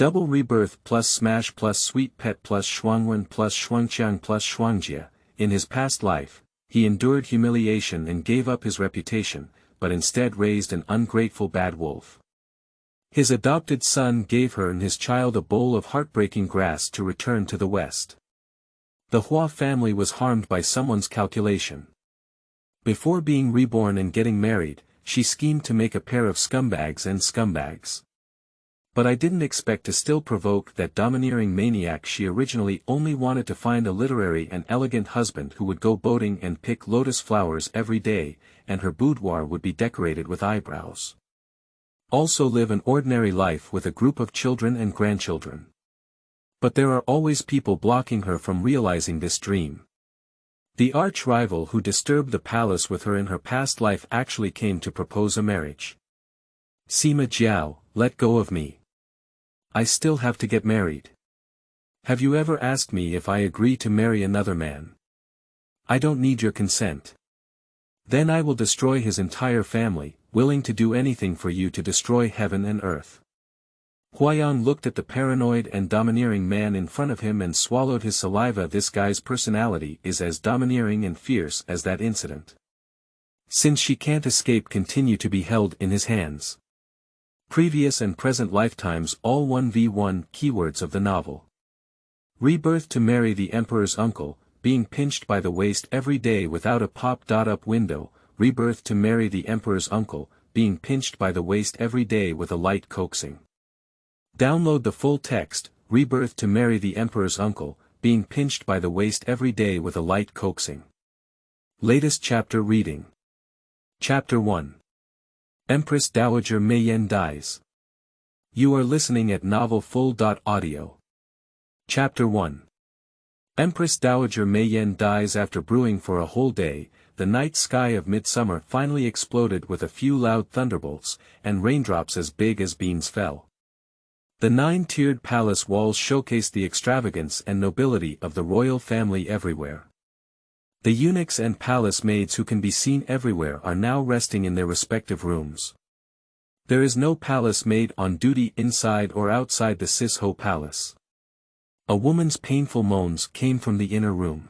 Double Rebirth+Smash+Sweet Pet+Shuangwen+Shuangqiang+Shuangjie. In his past life, he endured humiliation and gave up his reputation, but instead raised an ungrateful bad wolf. His adopted son gave her and his child a bowl of heartbreaking grass to return to the west. The Hua family was harmed by someone's calculation. Before being reborn and getting married, she schemed to make a pair of scumbags and scumbags. But I didn't expect to still provoke that domineering maniac. She originally only wanted to find a literary and elegant husband who would go boating and pick lotus flowers every day, and her boudoir would be decorated with eyebrows. Also live an ordinary life with a group of children and grandchildren. But there are always people blocking her from realizing this dream. The arch-rival who disturbed the palace with her in her past life actually came to propose a marriage. Sima Jiao, let go of me. I still have to get married. Have you ever asked me if I agree to marry another man? I don't need your consent. Then I will destroy his entire family, willing to do anything for you to destroy heaven and earth. Huayang looked at the paranoid and domineering man in front of him and swallowed his saliva. This guy's personality is as domineering and fierce as that incident. Since she can't escape, continue to be held in his hands. Previous and present lifetimes, all 1v1 keywords of the novel. Rebirth to marry the emperor's uncle, being pinched by the waist every day without a pop-up window. Rebirth to marry the emperor's uncle, being pinched by the waist every day with a light coaxing. Download the full text. Rebirth to marry the emperor's uncle, being pinched by the waist every day with a light coaxing. Latest chapter reading. Chapter 1. Empress Dowager Meiyan dies. You are listening at novelfull.audio. Chapter 1. Empress Dowager Meiyan dies after brewing for a whole day. The night sky of midsummer finally exploded with a few loud thunderbolts, and raindrops as big as beans fell. The 9-tiered palace walls showcased the extravagance and nobility of the royal family everywhere. The eunuchs and palace maids who can be seen everywhere are now resting in their respective rooms. There is no palace maid on duty inside or outside the Sis-Ho palace. A woman's painful moans came from the inner room.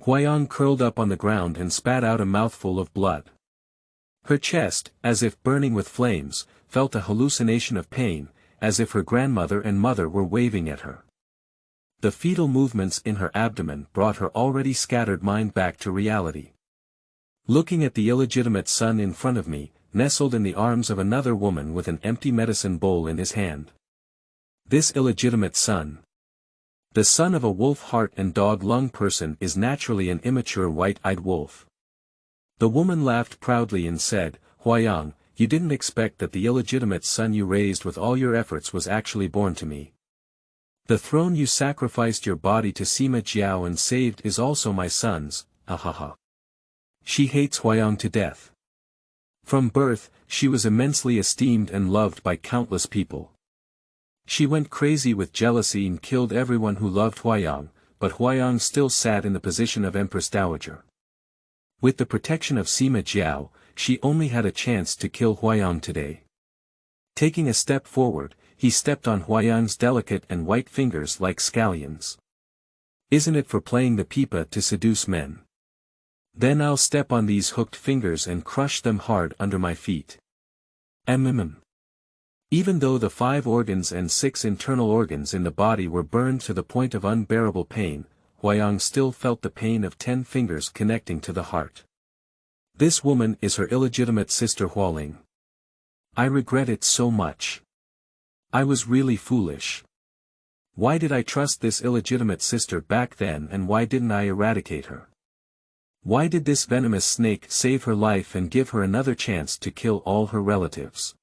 Huayang curled up on the ground and spat out a mouthful of blood. Her chest, as if burning with flames, felt a hallucination of pain, as if her grandmother and mother were waving at her. The fetal movements in her abdomen brought her already scattered mind back to reality. Looking at the illegitimate son in front of me, nestled in the arms of another woman with an empty medicine bowl in his hand. This illegitimate son. The son of a wolf heart and dog lung person is naturally an immature white-eyed wolf. The woman laughed proudly and said, Huayang, you didn't expect that the illegitimate son you raised with all your efforts was actually born to me. The throne you sacrificed your body to Sima Jiao and saved is also my son's, ahaha. She hates Huayang to death. From birth, she was immensely esteemed and loved by countless people. She went crazy with jealousy and killed everyone who loved Huayang, but Huayang still sat in the position of Empress Dowager. With the protection of Sima Jiao, she only had a chance to kill Huayang today. Taking a step forward, he stepped on Huayang's delicate and white fingers like scallions. Isn't it for playing the pipa to seduce men? Then I'll step on these hooked fingers and crush them hard under my feet. Even though the 5 organs and 6 internal organs in the body were burned to the point of unbearable pain, Huayang still felt the pain of 10 fingers connecting to the heart. This woman is her illegitimate sister Hualing. I regret it so much. I was really foolish. Why did I trust this illegitimate sister back then, and why didn't I eradicate her? Why did this venomous snake save her life and give her another chance to kill all her relatives?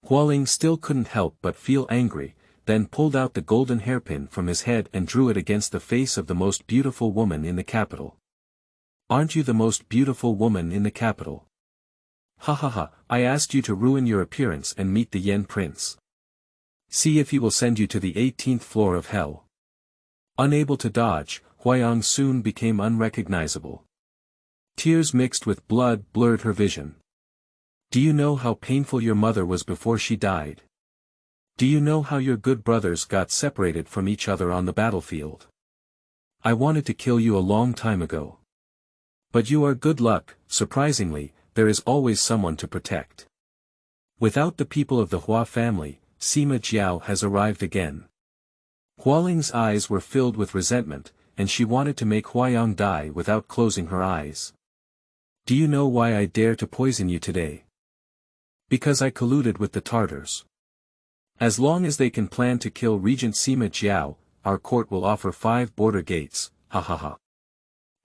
Hualing still couldn't help but feel angry, then pulled out the golden hairpin from his head and drew it against the face of the most beautiful woman in the capital. Aren't you the most beautiful woman in the capital? Ha ha ha, I asked you to ruin your appearance and meet the Yen Prince. See if he will send you to the 18th floor of hell. Unable to dodge, Huayang soon became unrecognizable. Tears mixed with blood blurred her vision. Do you know how painful your mother was before she died? Do you know how your good brothers got separated from each other on the battlefield? I wanted to kill you a long time ago. But you are good luck, surprisingly, there is always someone to protect. Without the people of the Hua family, Sima Jiao has arrived again. Hualing's eyes were filled with resentment, and she wanted to make Huayang die without closing her eyes. Do you know why I dare to poison you today? Because I colluded with the Tartars. As long as they can plan to kill Regent Sima Jiao, our court will offer 5 border gates, ha ha ha.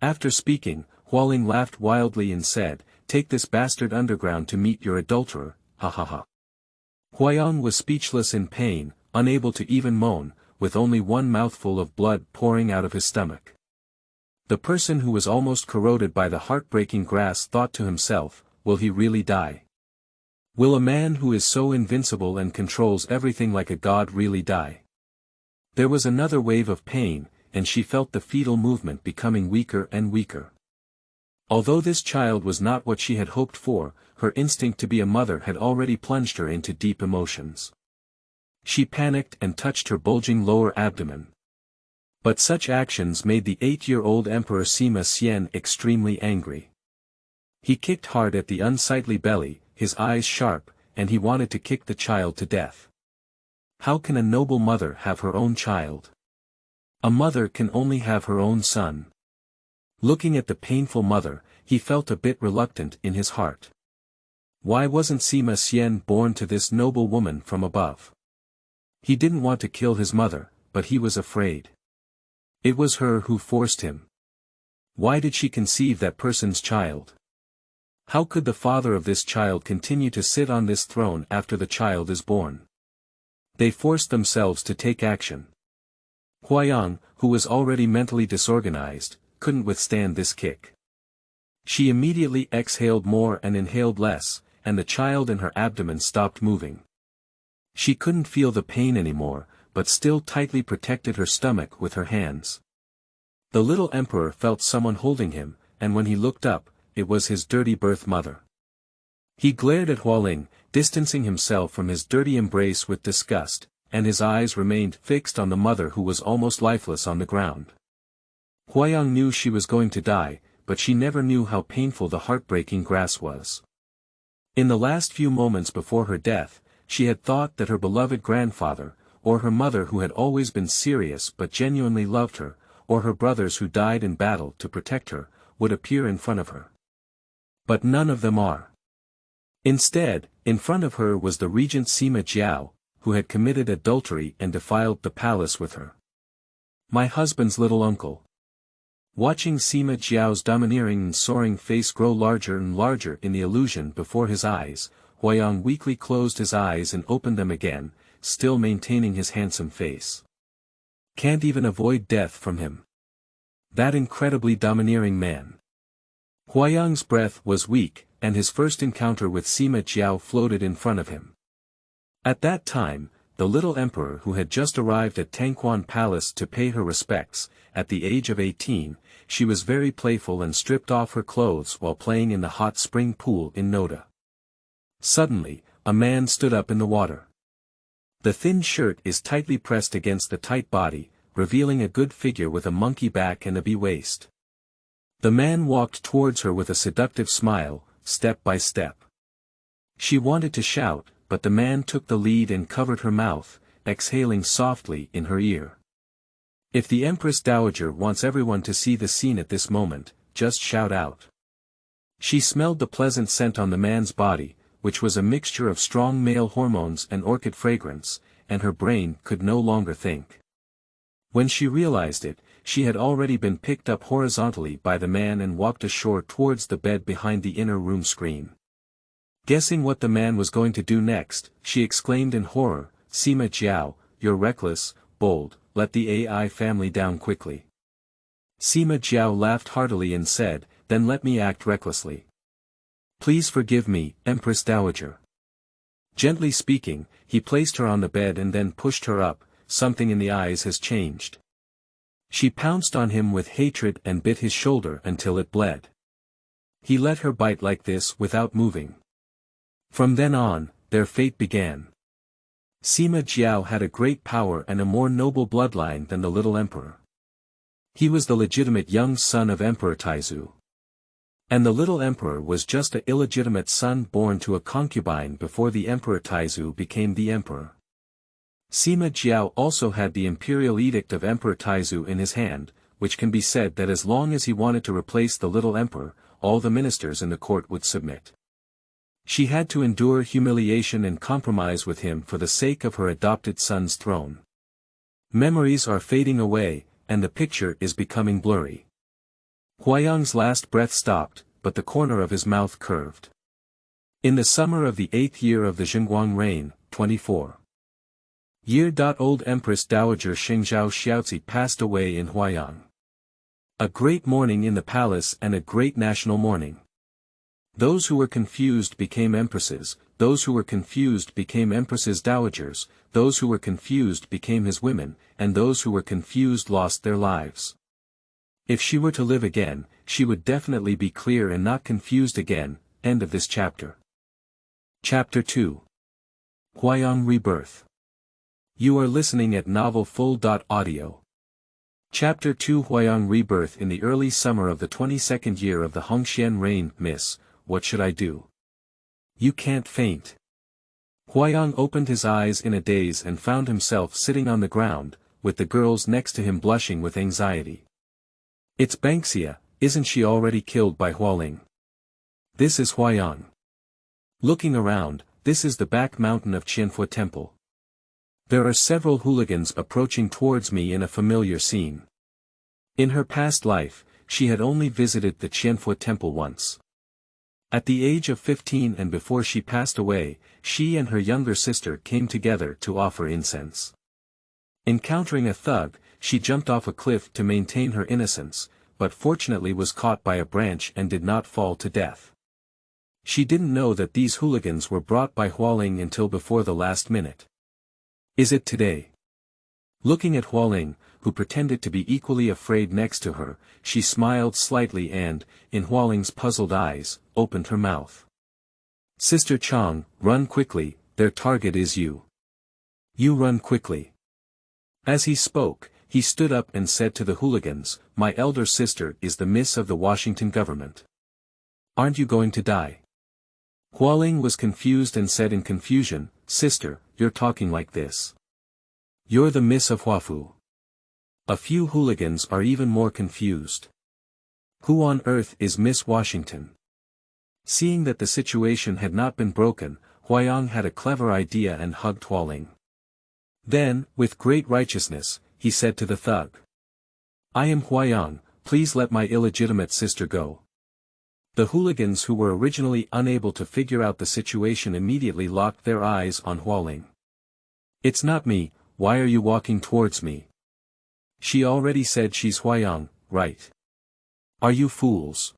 After speaking, Hualing laughed wildly and said, take this bastard underground to meet your adulterer, ha ha ha. Huayang was speechless in pain, unable to even moan, with only one mouthful of blood pouring out of his stomach. The person who was almost corroded by the heartbreaking grass thought to himself, will he really die? Will a man who is so invincible and controls everything like a god really die? There was another wave of pain, and she felt the fetal movement becoming weaker and weaker. Although this child was not what she had hoped for, her instinct to be a mother had already plunged her into deep emotions. She panicked and touched her bulging lower abdomen. But such actions made the 8-year-old Emperor Sima Xian extremely angry. He kicked hard at the unsightly belly, his eyes sharp, and he wanted to kick the child to death. How can a noble mother have her own child? A mother can only have her own son. Looking at the painful mother, he felt a bit reluctant in his heart. Why wasn't Sima Xian born to this noble woman from above? He didn't want to kill his mother, but he was afraid. It was her who forced him. Why did she conceive that person's child? How could the father of this child continue to sit on this throne after the child is born? They forced themselves to take action. Huayang, who was already mentally disorganized, couldn't withstand this kick. She immediately exhaled more and inhaled less, and the child in her abdomen stopped moving. She couldn't feel the pain anymore, but still tightly protected her stomach with her hands. The little emperor felt someone holding him, and when he looked up, it was his dirty birth mother. He glared at Hualing, distancing himself from his dirty embrace with disgust, and his eyes remained fixed on the mother who was almost lifeless on the ground. Huayang knew she was going to die, but she never knew how painful the heartbreaking grass was. In the last few moments before her death, she had thought that her beloved grandfather, or her mother who had always been serious but genuinely loved her, or her brothers who died in battle to protect her, would appear in front of her. But none of them are. Instead, in front of her was the regent Sima Jiao, who had committed adultery and defiled the palace with her. My husband's little uncle. Watching Sima Jiao's domineering and soaring face grow larger and larger in the illusion before his eyes, Huayang weakly closed his eyes and opened them again, still maintaining his handsome face. Can't even avoid death from him. That incredibly domineering man. Huayang's breath was weak, and his first encounter with Sima Jiao floated in front of him. At that time, the little emperor who had just arrived at Tangquan Palace to pay her respects, at the age of 18, she was very playful and stripped off her clothes while playing in the hot spring pool in Noda. Suddenly, a man stood up in the water. The thin shirt is tightly pressed against the tight body, revealing a good figure with a monkey back and a bee waist. The man walked towards her with a seductive smile, step by step. She wanted to shout, but the man took the lead and covered her mouth, exhaling softly in her ear. If the Empress Dowager wants everyone to see the scene at this moment, just shout out. She smelled the pleasant scent on the man's body, which was a mixture of strong male hormones and orchid fragrance, and her brain could no longer think. When she realized it, she had already been picked up horizontally by the man and walked ashore towards the bed behind the inner room screen. Guessing what the man was going to do next, she exclaimed in horror, Sima Jiao, you're reckless, bold, let the AI family down quickly. Sima Jiao laughed heartily and said, then let me act recklessly. Please forgive me, Empress Dowager. Gently speaking, he placed her on the bed and then pushed her up, something in the eyes has changed. She pounced on him with hatred and bit his shoulder until it bled. He let her bite like this without moving. From then on, their fate began. Sima Jiao had a great power and a more noble bloodline than the little emperor. He was the legitimate young son of Emperor Taizu. And the little emperor was just an illegitimate son born to a concubine before the Emperor Taizu became the emperor. Sima Jiao also had the imperial edict of Emperor Taizu in his hand, which can be said that as long as he wanted to replace the little emperor, all the ministers in the court would submit. She had to endure humiliation and compromise with him for the sake of her adopted son's throne. Memories are fading away, and the picture is becoming blurry. Huayang's last breath stopped, but the corner of his mouth curved. In the summer of the 8th year of the Zhenguang reign, 24 year. Old Empress Dowager Xingzhao Xiaozi passed away in Huayang. A great mourning in the palace and a great national mourning. Those who were confused became empresses, those who were confused became empresses dowagers, those who were confused became his women, and those who were confused lost their lives. If she were to live again, she would definitely be clear and not confused again. End of this chapter. Chapter 2. Huayang Rebirth. You are listening at novelfull.audio. Chapter 2 Huayang Rebirth. In the early summer of the 22nd year of the Hongxian reign. Miss, what should I do? You can't faint. Huayang opened his eyes in a daze and found himself sitting on the ground, with the girls next to him blushing with anxiety. It's Banksia, isn't she already killed by Hualing? This is Huayang. Looking around, this is the back mountain of Qianfu Temple. There are several hooligans approaching towards me in a familiar scene. In her past life, she had only visited the Qianfu Temple once. At the age of 15 and before she passed away, she and her younger sister came together to offer incense. Encountering a thug, she jumped off a cliff to maintain her innocence, but fortunately was caught by a branch and did not fall to death. She didn't know that these hooligans were brought by Hualing until before the last minute. Is it today? Looking at Hualing, who pretended to be equally afraid next to her, she smiled slightly and, in Hualing's puzzled eyes, opened her mouth. Sister Chang, run quickly, their target is you. You run quickly. As he spoke, he stood up and said to the hooligans, my elder sister is the miss of the Washington government. Aren't you going to die? Hualing was confused and said in confusion, Sister, you're talking like this. You're the miss of Huafu. A few hooligans are even more confused. Who on earth is Miss Washington? Seeing that the situation had not been broken, Huayang had a clever idea and hugged Hualing. Then, with great righteousness, he said to the thug. I am Huayang, please let my illegitimate sister go. The hooligans who were originally unable to figure out the situation immediately locked their eyes on Hualing. It's not me, why are you walking towards me? She already said she's Huayang, right? Are you fools?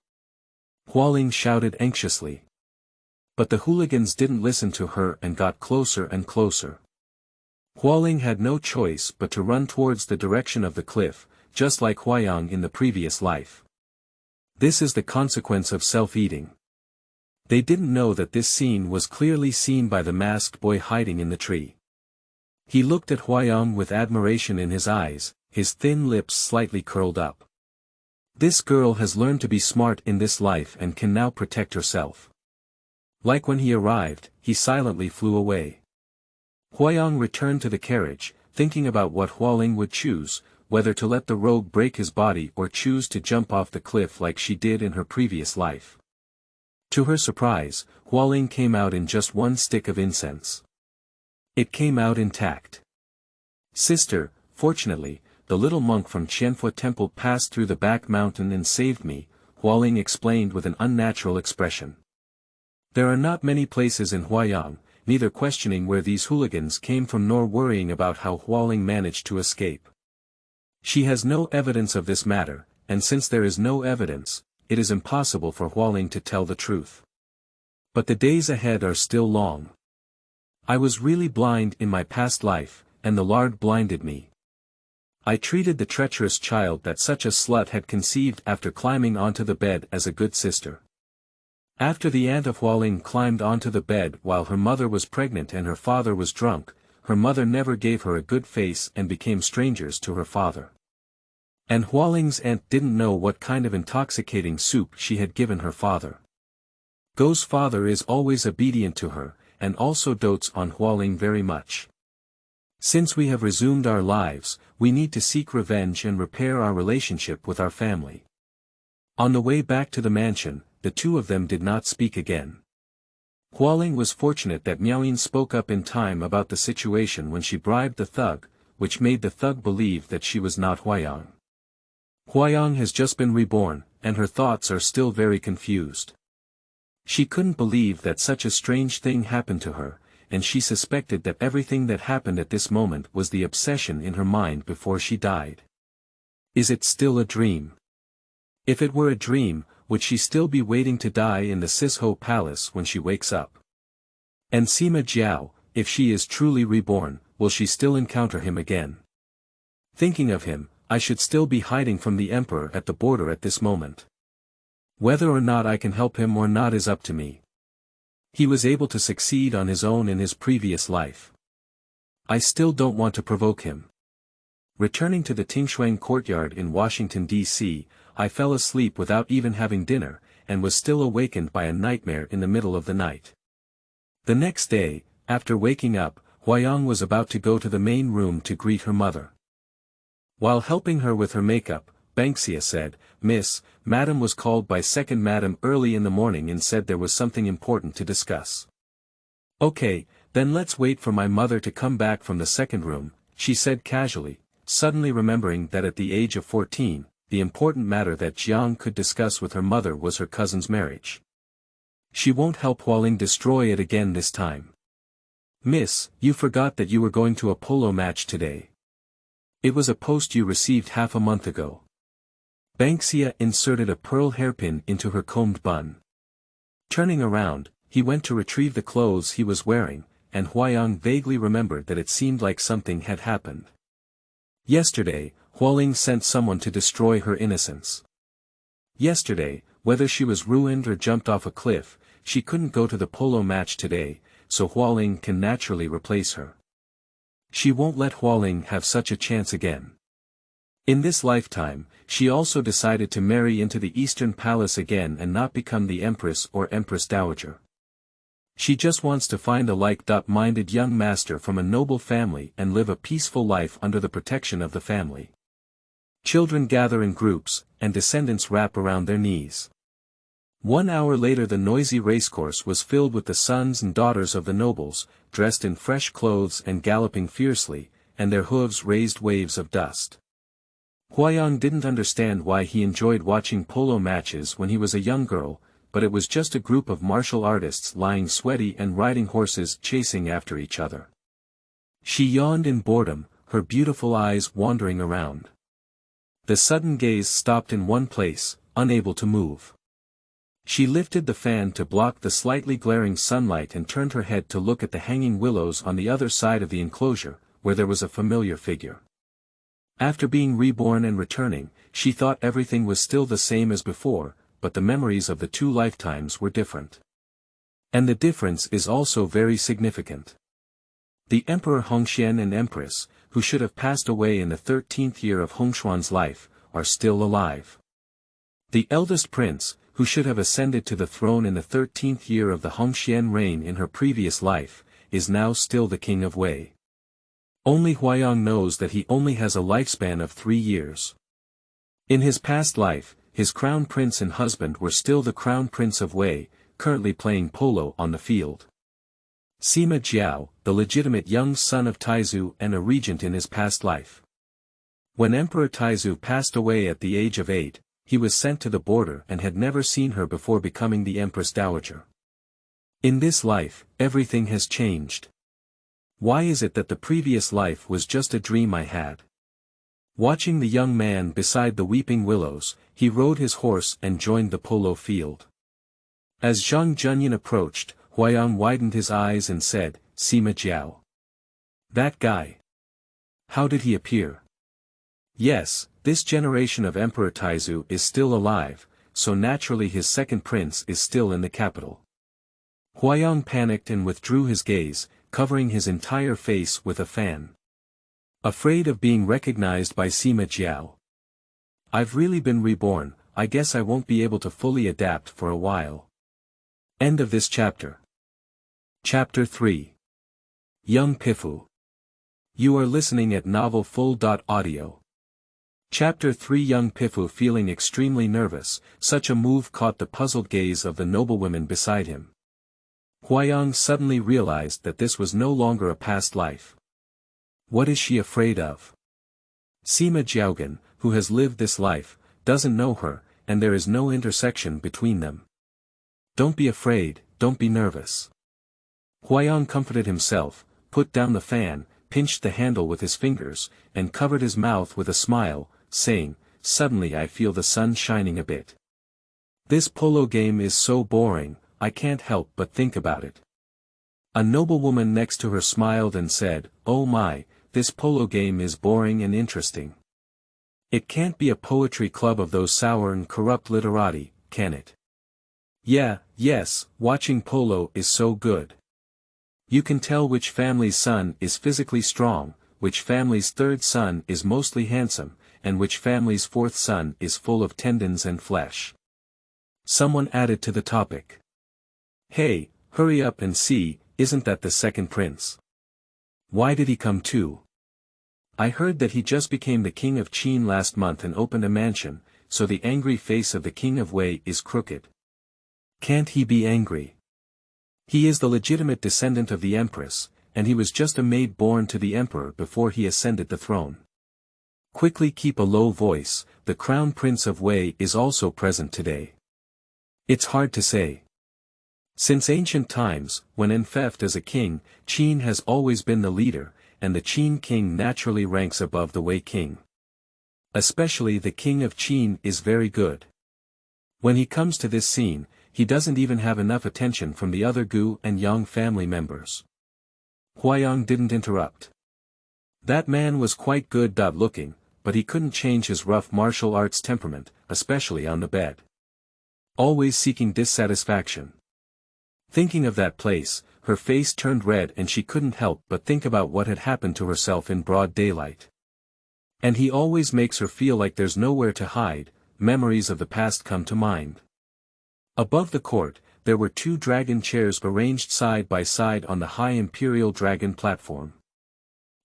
Hualing shouted anxiously. But the hooligans didn't listen to her and got closer and closer. Hualing had no choice but to run towards the direction of the cliff, just like Huayang in the previous life. This is the consequence of self-eating. They didn't know that this scene was clearly seen by the masked boy hiding in the tree. He looked at Huayang with admiration in his eyes, his thin lips slightly curled up. This girl has learned to be smart in this life and can now protect herself. Like when he arrived, he silently flew away. Huayang returned to the carriage, thinking about what Hualing would choose, whether to let the rogue break his body or choose to jump off the cliff like she did in her previous life. To her surprise, Hualing came out in just one stick of incense. It came out intact. Sister, fortunately, the little monk from Qianfu Temple passed through the back mountain and saved me, Hualing explained with an unnatural expression. There are not many places in Huayang, neither questioning where these hooligans came from nor worrying about how Hualing managed to escape. She has no evidence of this matter, and since there is no evidence, it is impossible for Hualing to tell the truth. But the days ahead are still long. I was really blind in my past life, and the Lord blinded me. I treated the treacherous child that such a slut had conceived after climbing onto the bed as a good sister. After the aunt of Hualing climbed onto the bed while her mother was pregnant and her father was drunk, her mother never gave her a good face and became strangers to her father. And Hualing's aunt didn't know what kind of intoxicating soup she had given her father. Go's father is always obedient to her, and also dotes on Hualing very much. Since we have resumed our lives, we need to seek revenge and repair our relationship with our family. On the way back to the mansion, the two of them did not speak again. Hualing was fortunate that Meiyan spoke up in time about the situation when she bribed the thug, which made the thug believe that she was not Huayang. Huayang has just been reborn, and her thoughts are still very confused. She couldn't believe that such a strange thing happened to her, and she suspected that everything that happened at this moment was the obsession in her mind before she died. Is it still a dream? If it were a dream, would she still be waiting to die in the Sisho Palace when she wakes up? And Sima Jiao, if she is truly reborn, will she still encounter him again? Thinking of him, I should still be hiding from the Emperor at the border at this moment. Whether or not I can help him or not is up to me. He was able to succeed on his own in his previous life. I still don't want to provoke him. Returning to the Tingshuang courtyard in Washington, D.C., I fell asleep without even having dinner, and was still awakened by a nightmare in the middle of the night. The next day, after waking up, Huayang was about to go to the main room to greet her mother. While helping her with her makeup, Banksia said, "Miss, Madam was called by second Madam early in the morning and said there was something important to discuss." "Okay, then let's wait for my mother to come back from the second room," she said casually, suddenly remembering that at the age of 14, the important matter that Jiang could discuss with her mother was her cousin's marriage. She won't help Hualing destroy it again this time. "Miss, you forgot that you were going to a polo match today. It was a post you received half a month ago." Banksia inserted a pearl hairpin into her combed bun. Turning around, he went to retrieve the clothes he was wearing, and Huayang vaguely remembered that it seemed like something had happened. Yesterday, Hualing sent someone to destroy her innocence. Yesterday, whether she was ruined or jumped off a cliff, she couldn't go to the polo match today, so Hualing can naturally replace her. She won't let Hualing have such a chance again. In this lifetime, she also decided to marry into the Eastern Palace again and not become the Empress or Empress Dowager. She just wants to find a like-minded young master from a noble family and live a peaceful life under the protection of the family. Children gather in groups, and descendants wrap around their knees. 1 hour later the noisy racecourse was filled with the sons and daughters of the nobles, dressed in fresh clothes and galloping fiercely, and their hooves raised waves of dust. Huayang didn't understand why he enjoyed watching polo matches when he was a young girl, but it was just a group of martial artists lying sweaty and riding horses chasing after each other. She yawned in boredom, her beautiful eyes wandering around. The sudden gaze stopped in one place, unable to move. She lifted the fan to block the slightly glaring sunlight and turned her head to look at the hanging willows on the other side of the enclosure, where there was a familiar figure. After being reborn and returning, she thought everything was still the same as before, but the memories of the two lifetimes were different. And the difference is also very significant. The Emperor Hongxian and Empress, who should have passed away in the 13th year of Hongshuan's life, are still alive. The eldest prince, who should have ascended to the throne in the 13th year of the Hongxian reign in her previous life, is now still the king of Wei. Only Huayang knows that he only has a lifespan of 3 years. In his past life, his crown prince and husband were still the crown prince of Wei, currently playing polo on the field. Sima Jiao, the legitimate young son of Taizu and a regent in his past life. When Emperor Taizu passed away at the age of 8, he was sent to the border and had never seen her before becoming the Empress Dowager. In this life, everything has changed. Why is it that the previous life was just a dream I had? Watching the young man beside the weeping willows, he rode his horse and joined the polo field. As Zhang Junyan approached, Huayang widened his eyes and said, "Sima Jiao. That guy. How did he appear?" Yes, this generation of Emperor Taizu is still alive, so naturally his second prince is still in the capital. Huayang panicked and withdrew his gaze, covering his entire face with a fan. Afraid of being recognized by Sima Jiao. I've really been reborn, I guess I won't be able to fully adapt for a while. End of this chapter. Chapter 3. Young Pifu. You are listening at novelfull.audio. Chapter 3. Young Pifu. Feeling extremely nervous, such a move caught the puzzled gaze of the noblewomen beside him. Huayang suddenly realized that this was no longer a past life. What is she afraid of? Sima Jiaogan, who has lived this life, doesn't know her, and there is no intersection between them. Don't be afraid, don't be nervous. Huayang comforted himself, put down the fan, pinched the handle with his fingers, and covered his mouth with a smile, saying, "Suddenly I feel the sun shining a bit. This polo game is so boring, I can't help but think about it." A noblewoman next to her smiled and said, "Oh my, this polo game is boring and interesting. It can't be a poetry club of those sour and corrupt literati, can it?" Yes, watching polo is so good. You can tell which family's son is physically strong, which family's third son is mostly handsome, and which family's fourth son is full of tendons and flesh. Someone added to the topic. Hey, hurry up and see, isn't that the second prince? Why did he come too? I heard that he just became the king of Qin last month and opened a mansion, so the angry face of the king of Wei is crooked. Can't he be angry? He is the legitimate descendant of the Empress, and he was just a maid born to the emperor before he ascended the throne. Quickly keep a low voice, the crown prince of Wei is also present today. It's hard to say. Since ancient times, when enfeoffed as a king, Qin has always been the leader, and the Qin king naturally ranks above the Wei king. Especially the king of Qin is very good. When he comes to this scene, he doesn't even have enough attention from the other Gu and Yang family members. Huayang didn't interrupt. That man was quite good looking, but he couldn't change his rough martial arts temperament, especially on the bed. Always seeking dissatisfaction. Thinking of that place, her face turned red and she couldn't help but think about what had happened to herself in broad daylight. And he always makes her feel like there's nowhere to hide, memories of the past come to mind. Above the court, there were two dragon chairs arranged side by side on the high Imperial dragon platform.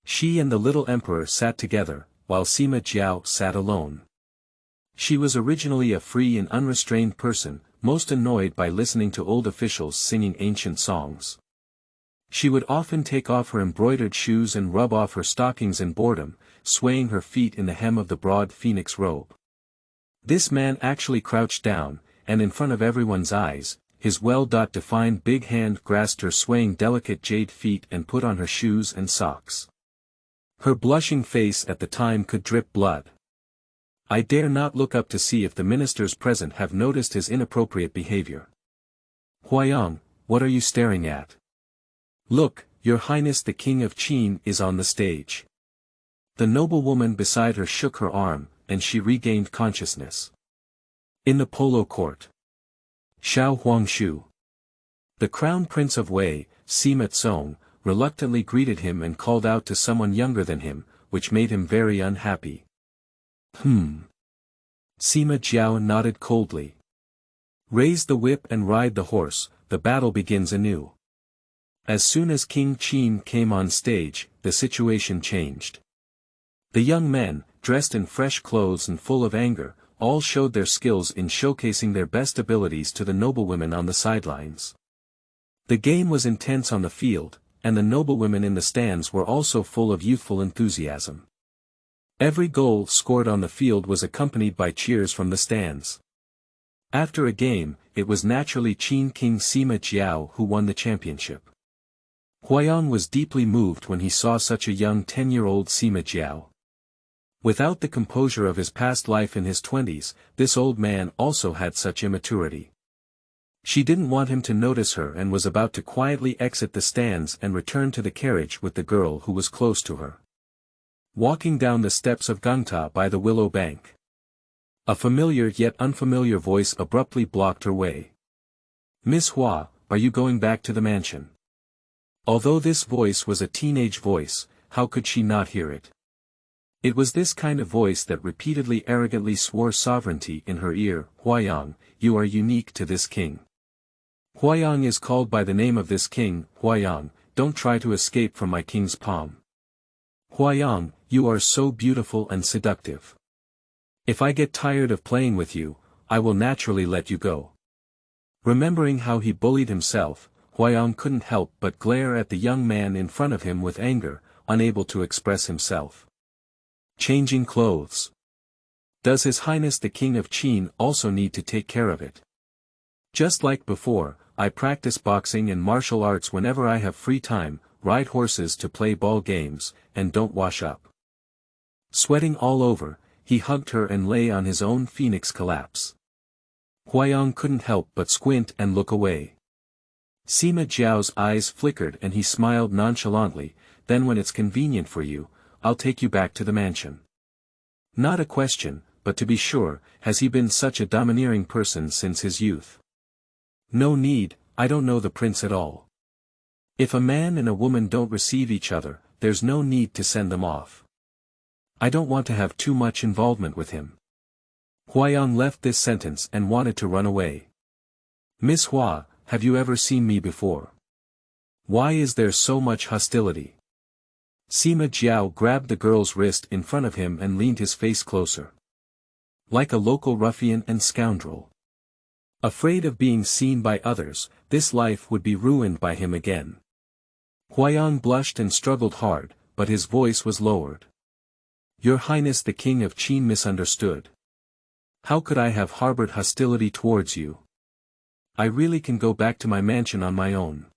She and the little emperor sat together, while Sima Jiao sat alone. She was originally a free and unrestrained person, most annoyed by listening to old officials singing ancient songs. She would often take off her embroidered shoes and rub off her stockings in boredom, swaying her feet in the hem of the broad phoenix robe. This man actually crouched down, and in front of everyone's eyes, his well-defined big hand grasped her swaying delicate jade feet and put on her shoes and socks. Her blushing face at the time could drip blood. I dare not look up to see if the ministers present have noticed his inappropriate behavior. Huayang, what are you staring at? Look, Your Highness the King of Qin is on the stage. The noblewoman beside her shook her arm, and she regained consciousness. In the polo court. Xiao Huangshu. The crown prince of Wei, Sima Tsong, reluctantly greeted him and called out to someone younger than him, which made him very unhappy. Sima Jiao nodded coldly. Raise the whip and ride the horse, the battle begins anew. As soon as King Qin came on stage, the situation changed. The young men, dressed in fresh clothes and full of anger, all showed their skills in showcasing their best abilities to the noblewomen on the sidelines. The game was intense on the field, and the noblewomen in the stands were also full of youthful enthusiasm. Every goal scored on the field was accompanied by cheers from the stands. After a game, it was naturally Qin King Sima Jiao who won the championship. Huayang was deeply moved when he saw such a young 10-year-old Sima Jiao. Without the composure of his past life in his 20s, this old man also had such immaturity. She didn't want him to notice her and was about to quietly exit the stands and return to the carriage with the girl who was close to her. Walking down the steps of Gangta by the willow bank. A familiar yet unfamiliar voice abruptly blocked her way. Miss Hua, are you going back to the mansion? Although this voice was a teenage voice, how could she not hear it? It was this kind of voice that repeatedly arrogantly swore sovereignty in her ear. Huayang, you are unique to this king. Huayang is called by the name of this king. Huayang, don't try to escape from my king's palm. Huayang, you are so beautiful and seductive. If I get tired of playing with you, I will naturally let you go. Remembering how he bullied himself, Huayang couldn't help but glare at the young man in front of him with anger, unable to express himself. Changing clothes. Does His Highness the King of Qin also need to take care of it? Just like before, I practice boxing and martial arts whenever I have free time, ride horses to play ball games, and don't wash up. Sweating all over, he hugged her and lay on his own phoenix collapse. Huayang couldn't help but squint and look away. Sima Jiao's eyes flickered and he smiled nonchalantly, then when it's convenient for you, I'll take you back to the mansion. Not a question, but to be sure, has he been such a domineering person since his youth? No need, I don't know the prince at all. If a man and a woman don't receive each other, there's no need to send them off. I don't want to have too much involvement with him. Huayang left this sentence and wanted to run away. Miss Hua, have you ever seen me before? Why is there so much hostility? Sima Jiao grabbed the girl's wrist in front of him and leaned his face closer. Like a local ruffian and scoundrel. Afraid of being seen by others, this life would be ruined by him again. Huayang blushed and struggled hard, but his voice was lowered. Your Highness the King of Qin misunderstood. How could I have harbored hostility towards you? I really can go back to my mansion on my own.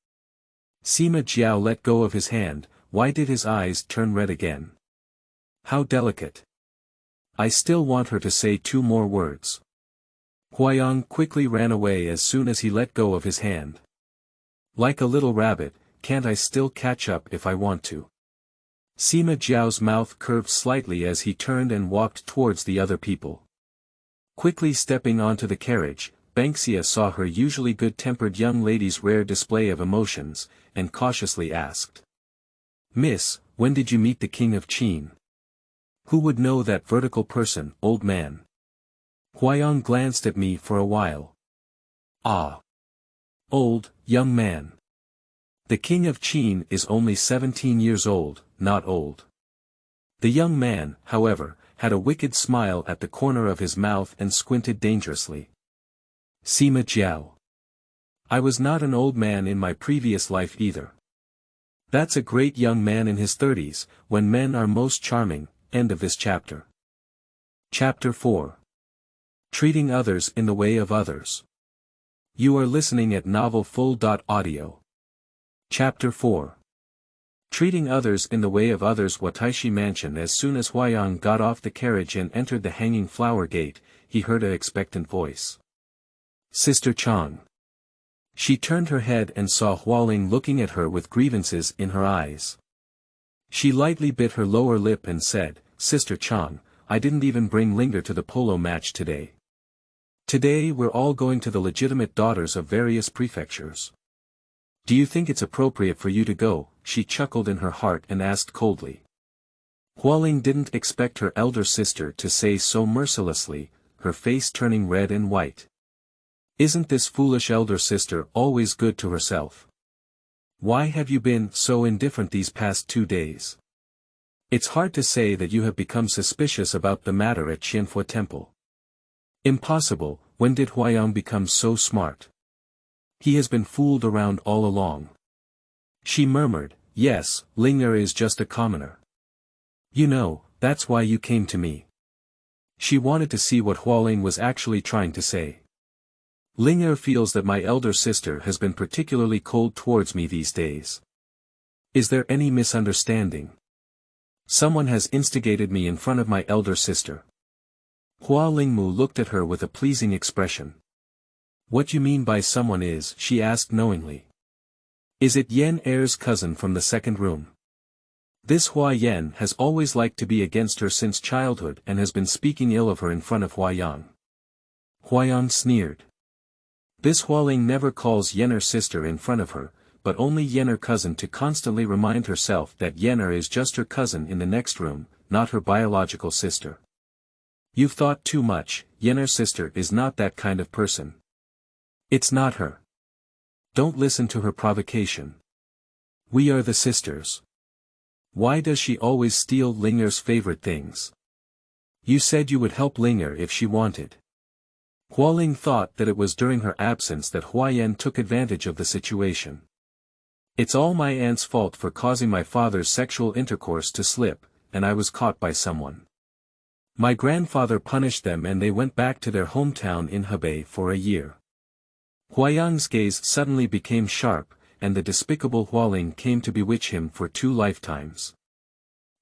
Sima Jiao let go of his hand. Why did his eyes turn red again? How delicate. I still want her to say 2 more words. Huayang quickly ran away as soon as he let go of his hand. Like a little rabbit, can't I still catch up if I want to? Sima Jiao's mouth curved slightly as he turned and walked towards the other people. Quickly stepping onto the carriage, Banksia saw her usually good-tempered young lady's rare display of emotions, and cautiously asked. Miss, when did you meet the King of Qin? Who would know that vertical person, old man? Huayang glanced at me for a while. Ah. Old, young man. The King of Qin is only 17 years old, not old. The young man, however, had a wicked smile at the corner of his mouth and squinted dangerously. Sima Jiao. I was not an old man in my previous life either. That's a great young man in his 30s, when men are most charming. End of this chapter. Chapter 4. Treating others in the way of others. You are listening at novelfull.audio. Chapter 4. Treating others in the way of others. Wataishi Mansion. As soon as Huayang got off the carriage and entered the hanging flower gate, he heard an expectant voice. Sister Chang. She turned her head and saw Hualing looking at her with grievances in her eyes. She lightly bit her lower lip and said, Sister Chang, I didn't even bring Linger to the polo match today. Today we're all going to the legitimate daughters of various prefectures. Do you think it's appropriate for you to go? She chuckled in her heart and asked coldly. Hualing didn't expect her elder sister to say so mercilessly, her face turning red and white. Isn't this foolish elder sister always good to herself? Why have you been so indifferent these past 2 days? It's hard to say that you have become suspicious about the matter at Qianfu Temple. Impossible, when did Huayang become so smart? He has been fooled around all along. She murmured, yes, Linger is just a commoner. You know, that's why you came to me. She wanted to see what Hualing was actually trying to say. Linger feels that my elder sister has been particularly cold towards me these days. Is there any misunderstanding? Someone has instigated me in front of my elder sister. Hua Lingmu looked at her with a pleasing expression. What you mean by someone is? She asked knowingly. Is it Yan Er's cousin from the second room? This Huayan has always liked to be against her since childhood and has been speaking ill of her in front of Huayang. Huayang sneered. This Hualing never calls Yenner's sister in front of her, but only Yenner cousin to constantly remind herself that Yenner is just her cousin in the next room, not her biological sister. You've thought too much, Yenner's sister is not that kind of person. It's not her. Don't listen to her provocation. We are the sisters. Why does she always steal Linger's favorite things? You said you would help Linger if she wanted. Hualing thought that it was during her absence that Huayang took advantage of the situation. It's all my aunt's fault for causing my father's sexual intercourse to slip, and I was caught by someone. My grandfather punished them and they went back to their hometown in Hebei for a year. Huayang's gaze suddenly became sharp, and the despicable Hualing came to bewitch him for 2 lifetimes.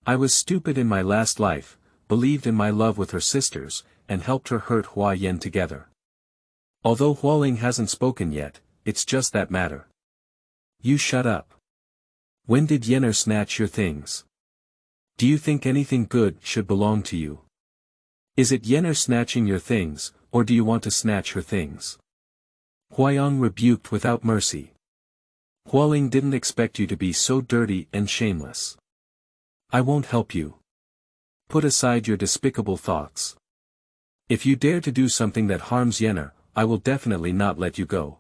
I was stupid in my last life, believed in my love with her sisters, and helped her hurt Huayang together. Although Hualing hasn't spoken yet, it's just that matter. You shut up. When did Yenner snatch your things? Do you think anything good should belong to you? Is it Yenner snatching your things, or do you want to snatch her things? Huayang rebuked without mercy. Hualing didn't expect you to be so dirty and shameless. I won't help you. Put aside your despicable thoughts. If you dare to do something that harms Yenner, I will definitely not let you go.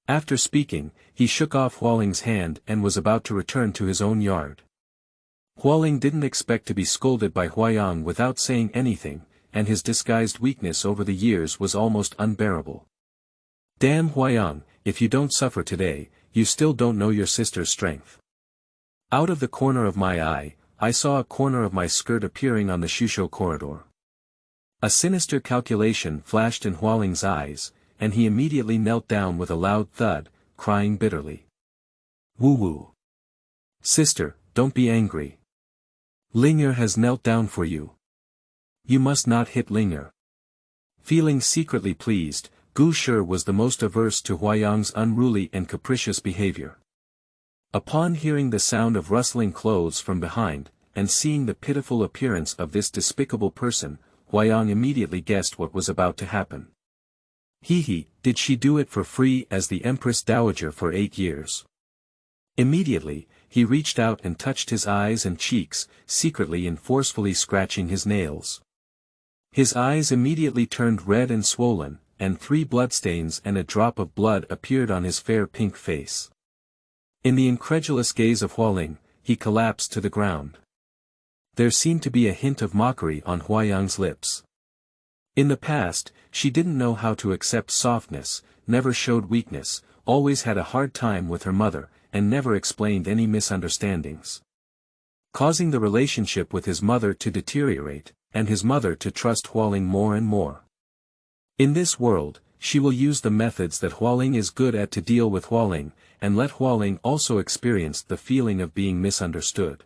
After speaking, he shook off Hualing's hand and was about to return to his own yard. Hualing didn't expect to be scolded by Huayang without saying anything, and his disguised weakness over the years was almost unbearable. Damn Huayang, if you don't suffer today, you still don't know your sister's strength. Out of the corner of my eye, I saw a corner of my skirt appearing on the Shusho corridor. A sinister calculation flashed in Hualing's eyes, and he immediately knelt down with a loud thud, crying bitterly. Woo-woo. Sister, don't be angry. Linger has knelt down for you. You must not hit Linger. Feeling secretly pleased, Gu Shi was the most averse to Huayang's unruly and capricious behavior. Upon hearing the sound of rustling clothes from behind, and seeing the pitiful appearance of this despicable person, Huayang immediately guessed what was about to happen. Did she do it for free as the Empress Dowager for 8 years? Immediately, he reached out and touched his eyes and cheeks, secretly and forcefully scratching his nails. His eyes immediately turned red and swollen, and 3 bloodstains and a drop of blood appeared on his fair pink face. In the incredulous gaze of Hualing, he collapsed to the ground. There seemed to be a hint of mockery on Huayang's lips. In the past, she didn't know how to accept softness, never showed weakness, always had a hard time with her mother, and never explained any misunderstandings. Causing the relationship with his mother to deteriorate, and his mother to trust Hualing more and more. In this world, she will use the methods that Hualing is good at to deal with Hualing, and let Hualing also experience the feeling of being misunderstood.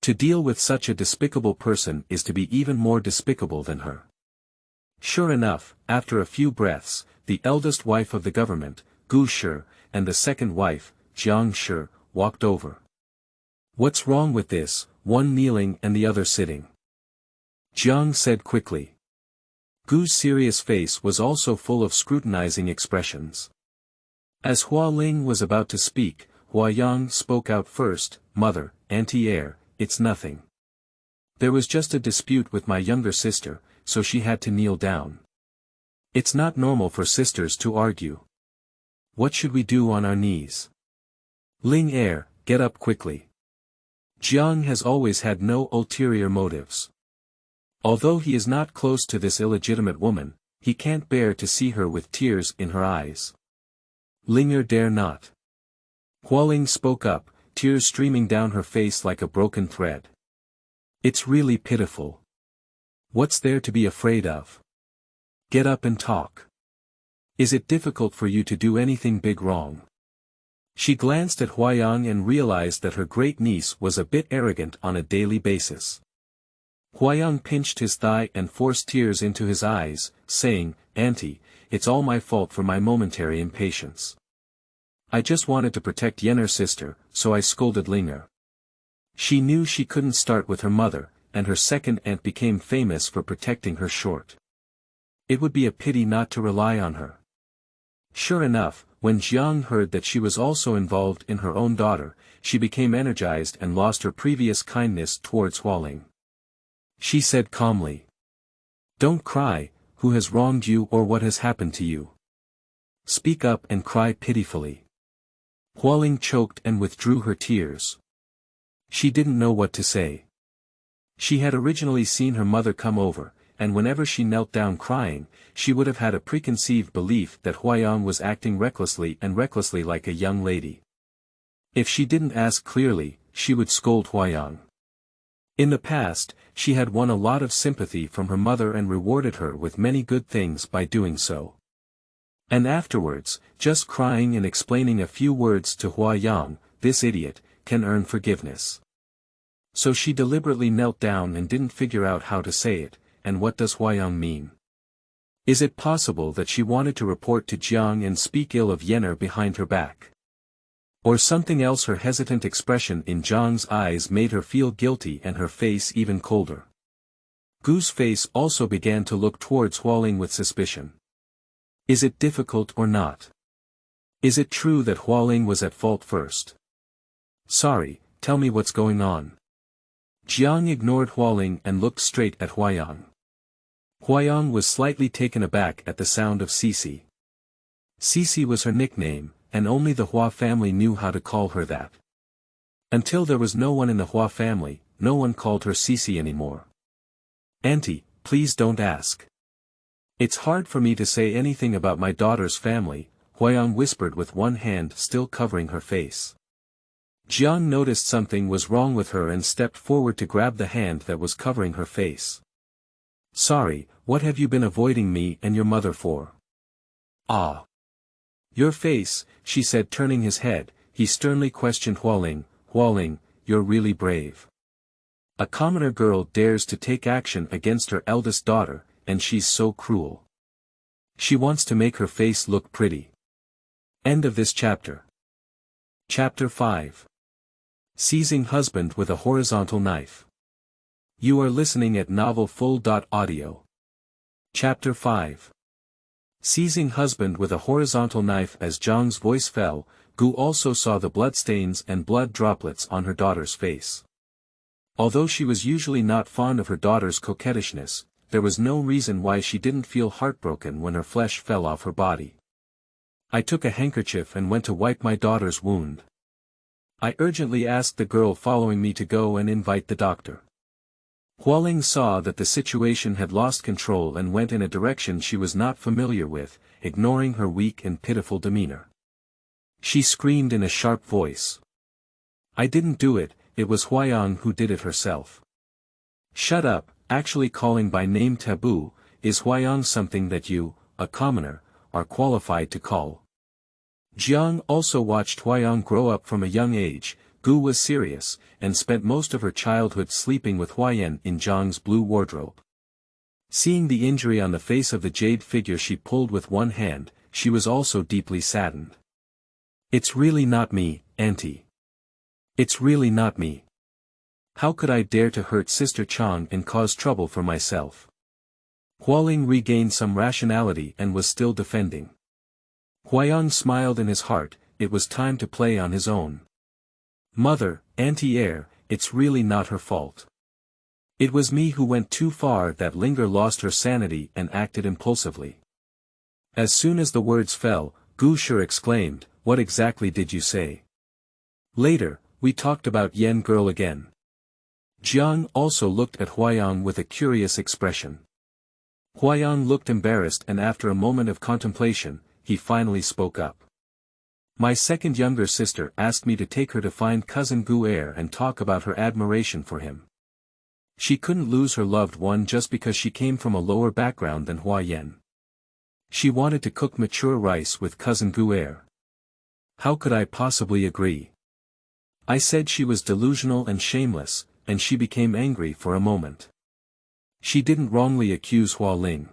To deal with such a despicable person is to be even more despicable than her. Sure enough, after a few breaths, the eldest wife of the government, Gu Shi, and the second wife, Jiang Shi, walked over. What's wrong with this, one kneeling and the other sitting? Jiang said quickly. Gu's serious face was also full of scrutinizing expressions. As Hualing was about to speak, Huayang spoke out first. Mother, anti-air, it's nothing. There was just a dispute with my younger sister, so she had to kneel down. It's not normal for sisters to argue. What should we do on our knees? Ling Er, get up quickly. Jiang has always had no ulterior motives. Although he is not close to this illegitimate woman, he can't bear to see her with tears in her eyes. Linger dare not. Hualing spoke up, tears streaming down her face like a broken thread. It's really pitiful. What's there to be afraid of? Get up and talk. Is it difficult for you to do anything big wrong? She glanced at Huayang and realized that her great-niece was a bit arrogant on a daily basis. Huayang pinched his thigh and forced tears into his eyes, saying, Auntie, it's all my fault for my momentary impatience. I just wanted to protect Yenner's sister, so I scolded Linger. She knew she couldn't start with her mother, and her second aunt became famous for protecting her short. It would be a pity not to rely on her. Sure enough, when Jiang heard that she was also involved in her own daughter, she became energized and lost her previous kindness towards Huayang. She said calmly, "Don't cry, who has wronged you or what has happened to you? Speak up and cry pitifully." Huayang choked and withdrew her tears. She didn't know what to say. She had originally seen her mother come over, and whenever she knelt down crying, she would have had a preconceived belief that Huayang was acting recklessly like a young lady. If she didn't ask clearly, she would scold Huayang. In the past, she had won a lot of sympathy from her mother and rewarded her with many good things by doing so. And afterwards, just crying and explaining a few words to Huayang, this idiot, can earn forgiveness. So she deliberately knelt down and didn't figure out how to say it, and what does Huayang mean? Is it possible that she wanted to report to Jiang and speak ill of Yenner behind her back? Or something else? Her hesitant expression in Jiang's eyes made her feel guilty and her face even colder. Gu's face also began to look towards Huayang with suspicion. Is it difficult or not? Is it true that Huayang was at fault first? Sorry, tell me what's going on. Jiang ignored Huayang and looked straight at Huayang. Huayang was slightly taken aback at the sound of Cici. Cici was her nickname, and only the Hua family knew how to call her that. Until there was no one in the Hua family, no one called her Cici anymore. "Auntie, please don't ask. It's hard for me to say anything about my daughter's family," Huayang whispered with one hand still covering her face. Jiang noticed something was wrong with her and stepped forward to grab the hand that was covering her face. "Sorry, what have you been avoiding me and your mother for?" "Ah. Your face," she said, turning his head. He sternly questioned Huayang. "Huayang, you're really brave. A commoner girl dares to take action against her eldest daughter, and she's so cruel. She wants to make her face look pretty." End of this chapter. Chapter 5. Seizing Husband with a Horizontal Knife. You are listening at novelfull.audio. Chapter 5. Seizing Husband with a Horizontal Knife. As Jiang's voice fell, Gu also saw the bloodstains and blood droplets on her daughter's face. Although she was usually not fond of her daughter's coquettishness, there was no reason why she didn't feel heartbroken when her flesh fell off her body. "I took a handkerchief and went to wipe my daughter's wound. I urgently asked the girl following me to go and invite the doctor." Huayang saw that the situation had lost control and went in a direction she was not familiar with, ignoring her weak and pitiful demeanor. She screamed in a sharp voice. "I didn't do it, it was Huayang who did it herself." "Shut up, actually calling by name taboo. Is Huayang something that you, a commoner, are qualified to call?" Jiang also watched Huayang grow up from a young age. Gu was serious, and spent most of her childhood sleeping with Huayang in Jiang's blue wardrobe. Seeing the injury on the face of the jade figure she pulled with one hand, she was also deeply saddened. "It's really not me, auntie. It's really not me. How could I dare to hurt Sister Chang and cause trouble for myself?" Huayang regained some rationality and was still defending. Huayang smiled in his heart. It was time to play on his own. "Mother, anti-air, it's really not her fault. It was me who went too far." That Linger lost her sanity and acted impulsively. As soon as the words fell, Gu Shi exclaimed, "What exactly did you say?" "Later, we talked about Yen girl again." Jiang also looked at Huayang with a curious expression. Huayang looked embarrassed, and after a moment of contemplation, he finally spoke up. "My second younger sister asked me to take her to find cousin Wu'er and talk about her admiration for him. She couldn't lose her loved one just because she came from a lower background than Huayang. She wanted to cook mature rice with cousin Wu'er. How could I possibly agree? I said she was delusional and shameless, and she became angry for a moment. She didn't wrongly accuse Hualing.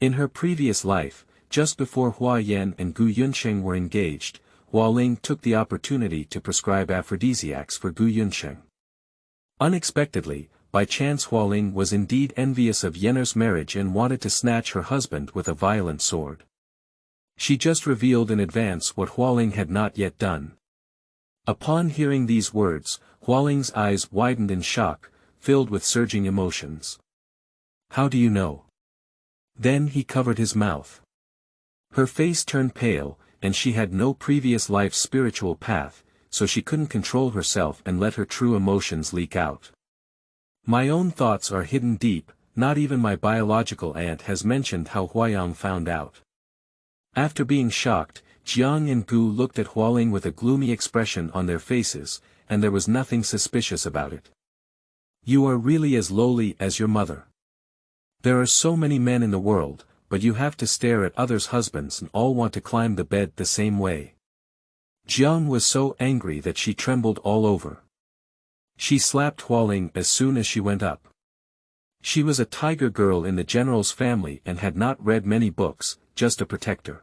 In her previous life, just before Huayang and Gu Yunsheng were engaged, Hualing took the opportunity to prescribe aphrodisiacs for Gu Yunsheng. Unexpectedly, by chance, Hualing was indeed envious of Yenner's marriage and wanted to snatch her husband with a violent sword. She just revealed in advance what Huayang had not yet done. Upon hearing these words, Huayang's eyes widened in shock, filled with surging emotions. How do you know? Then he covered his mouth. Her face turned pale, and she had no previous life's spiritual path, so she couldn't control herself and let her true emotions leak out. My own thoughts are hidden deep, not even my biological aunt has mentioned how Huayang found out. After being shocked, Jiang and Gu looked at Huayang with a gloomy expression on their faces, and there was nothing suspicious about it. You are really as lowly as your mother. There are so many men in the world, but you have to stare at others' husbands and all want to climb the bed the same way. Jiang was so angry that she trembled all over. She slapped Huayang as soon as she went up. She was a tiger girl in the general's family and had not read many books, just a protector.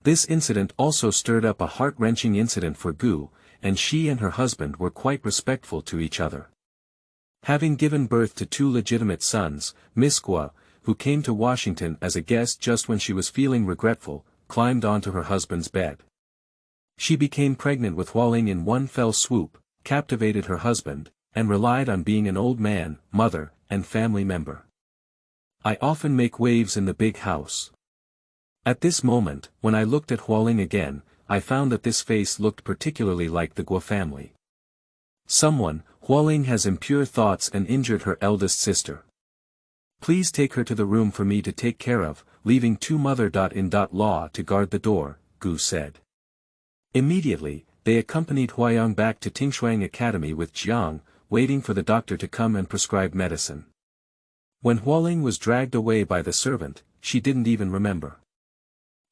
This incident also stirred up a heart-wrenching incident for Gu, and she and her husband were quite respectful to each other. Having given birth to 2 legitimate sons, Miss Gu, who came to Washington as a guest just when she was feeling regretful, climbed onto her husband's bed. She became pregnant with Huayang in one fell swoop, captivated her husband, and relied on being an old man, mother, and family member. I often make waves in the big house. At this moment, when I looked at Huayang again, I found that this face looked particularly like the Gu family. Huayang has impure thoughts and injured her eldest sister. Please take her to the room for me to take care of, leaving 2 mother-in-law to guard the door, Gu said. Immediately, they accompanied Huayang back to Tingshuang Academy with Jiang, waiting for the doctor to come and prescribe medicine. When Huayang was dragged away by the servant, she didn't even remember.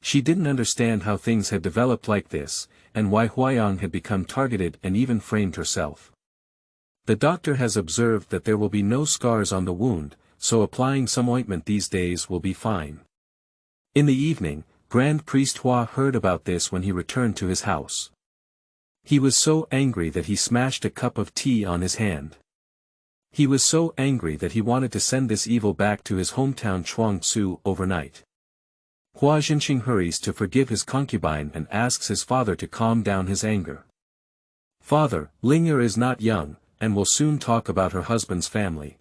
She didn't understand how things had developed like this, and why Huayang had become targeted and even framed herself. The doctor has observed that there will be no scars on the wound, so applying some ointment these days will be fine. In the evening, Grand Priest Hua heard about this when he returned to his house. He was so angry that he smashed a cup of tea on his hand. He was so angry that he wanted to send this evil back to his hometown Chuangsu overnight. Hua Jinxing hurries to forgive his concubine and asks his father to calm down his anger. Father, Ling'er is not young, and will soon talk about her husband's family.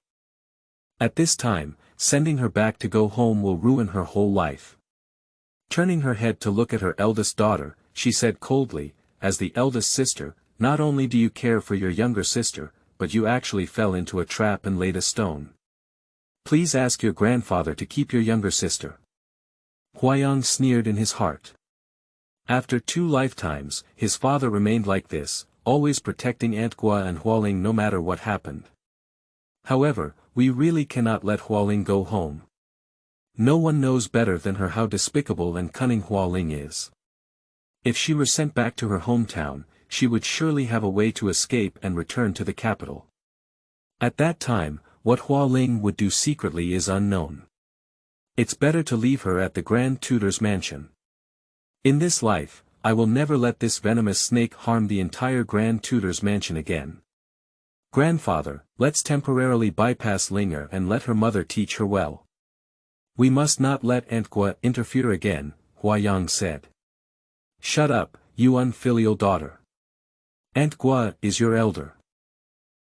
At this time, sending her back to go home will ruin her whole life. Turning her head to look at her eldest daughter, she said coldly, as the eldest sister, not only do you care for your younger sister, but you actually fell into a trap and laid a stone. Please ask your grandfather to keep your younger sister. Huayang sneered in his heart. After 2 lifetimes, his father remained like this, always protecting Aunt Gu and Huayang no matter what happened. However, we really cannot let Huayang go home. No one knows better than her how despicable and cunning Huayang is. If she were sent back to her hometown, she would surely have a way to escape and return to the capital. At that time, what Huayang would do secretly is unknown. It's better to leave her at the Grand Tutor's mansion. In this life, I will never let this venomous snake harm the entire Grand Tutor's mansion again. Grandfather, let's temporarily bypass Ling'er and let her mother teach her well. We must not let Aunt Gu interfere again, Huayang said. Shut up, you unfilial daughter. Aunt Gu is your elder.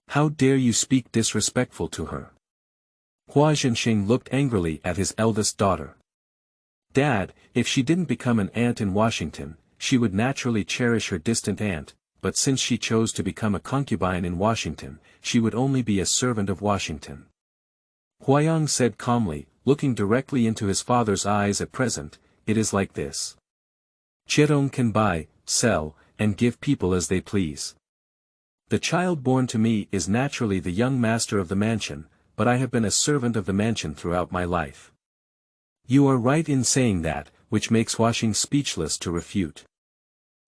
How dare you speak disrespectful to her? Hua Jinxing looked angrily at his eldest daughter. Dad, if she didn't become an aunt in Washington, she would naturally cherish her distant aunt, but since she chose to become a concubine in Washington, she would only be a servant of Washington. Huayang said calmly, looking directly into his father's eyes. At present, it is like this. Chidong can buy, sell, and give people as they please. The child born to me is naturally the young master of the mansion, but I have been a servant of the mansion throughout my life. You are right in saying that, which makes Huayang speechless to refute.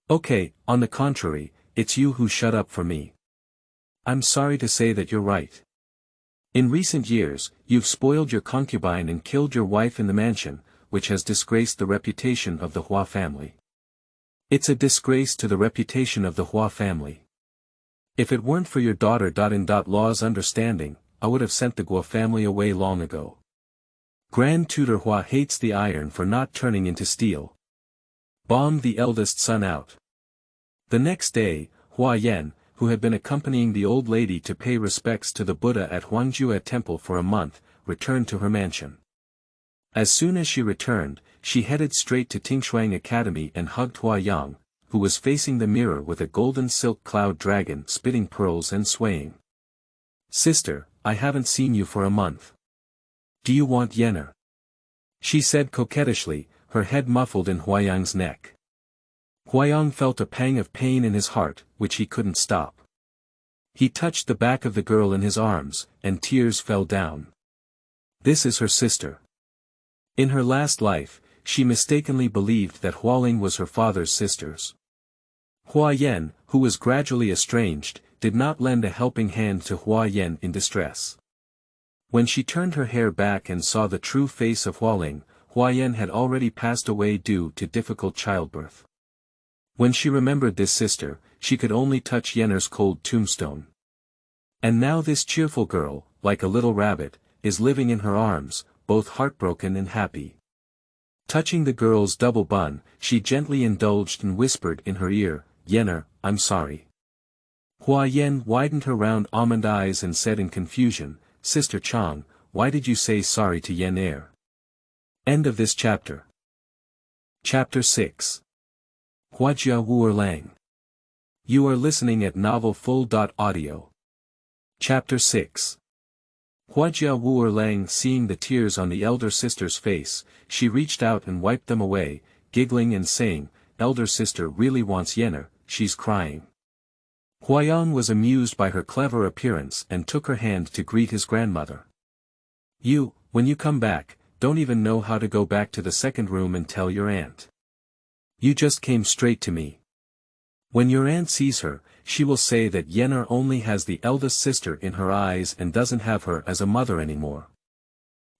Okay, on the contrary, it's you who shut up for me. I'm sorry to say that you're right. In recent years, you've spoiled your concubine and killed your wife in the mansion, which has disgraced the reputation of the Hua family. It's a disgrace to the reputation of the Hua family. If it weren't for your daughter-in-law's understanding, I would have sent the Gu family away long ago. Grand Tutor Hua hates the iron for not turning into steel. bombed the eldest son out. The next day, Huayang, who had been accompanying the old lady to pay respects to the Buddha at Huangjue Temple for a month, returned to her mansion. As soon as she returned, she headed straight to Tingshuang Academy and hugged Huayang, who was facing the mirror with a golden silk cloud dragon spitting pearls and swaying. "Sister, I haven't seen you for a month. Do you want yener?" she said coquettishly, her head muffled in Huayang's neck. Huayang felt a pang of pain in his heart, which he couldn't stop. He touched the back of the girl in his arms, and tears fell down. This is her sister. In her last life, she mistakenly believed that Hualing was her father's sister's. Huayang, who was gradually estranged, did not lend a helping hand to Huayang in distress. When she turned her hair back and saw the true face of Hualing, Huayang had already passed away due to difficult childbirth. When she remembered this sister, she could only touch Yener's cold tombstone. And now this cheerful girl, like a little rabbit, is living in her arms, both heartbroken and happy. Touching the girl's double bun, she gently indulged and whispered in her ear, "Yener, I'm sorry." Huayang widened her round almond eyes and said in confusion, "Sister Chang, why did you say sorry to Yener?" End of this chapter. Chapter 6. Huajia Wu'er Lang. You are listening at novelfull.audio. Chapter 6. Huajia Wu'er Lang. Seeing the tears on the elder sister's face, she reached out and wiped them away, giggling and saying, "Elder sister really wants Yener, she's crying." Huayang was amused by her clever appearance and took her hand to greet his grandmother. When you come back, don't even know how to go back to the second room and tell your aunt. You just came straight to me. When your aunt sees her, she will say that Yener only has the eldest sister in her eyes and doesn't have her as a mother anymore.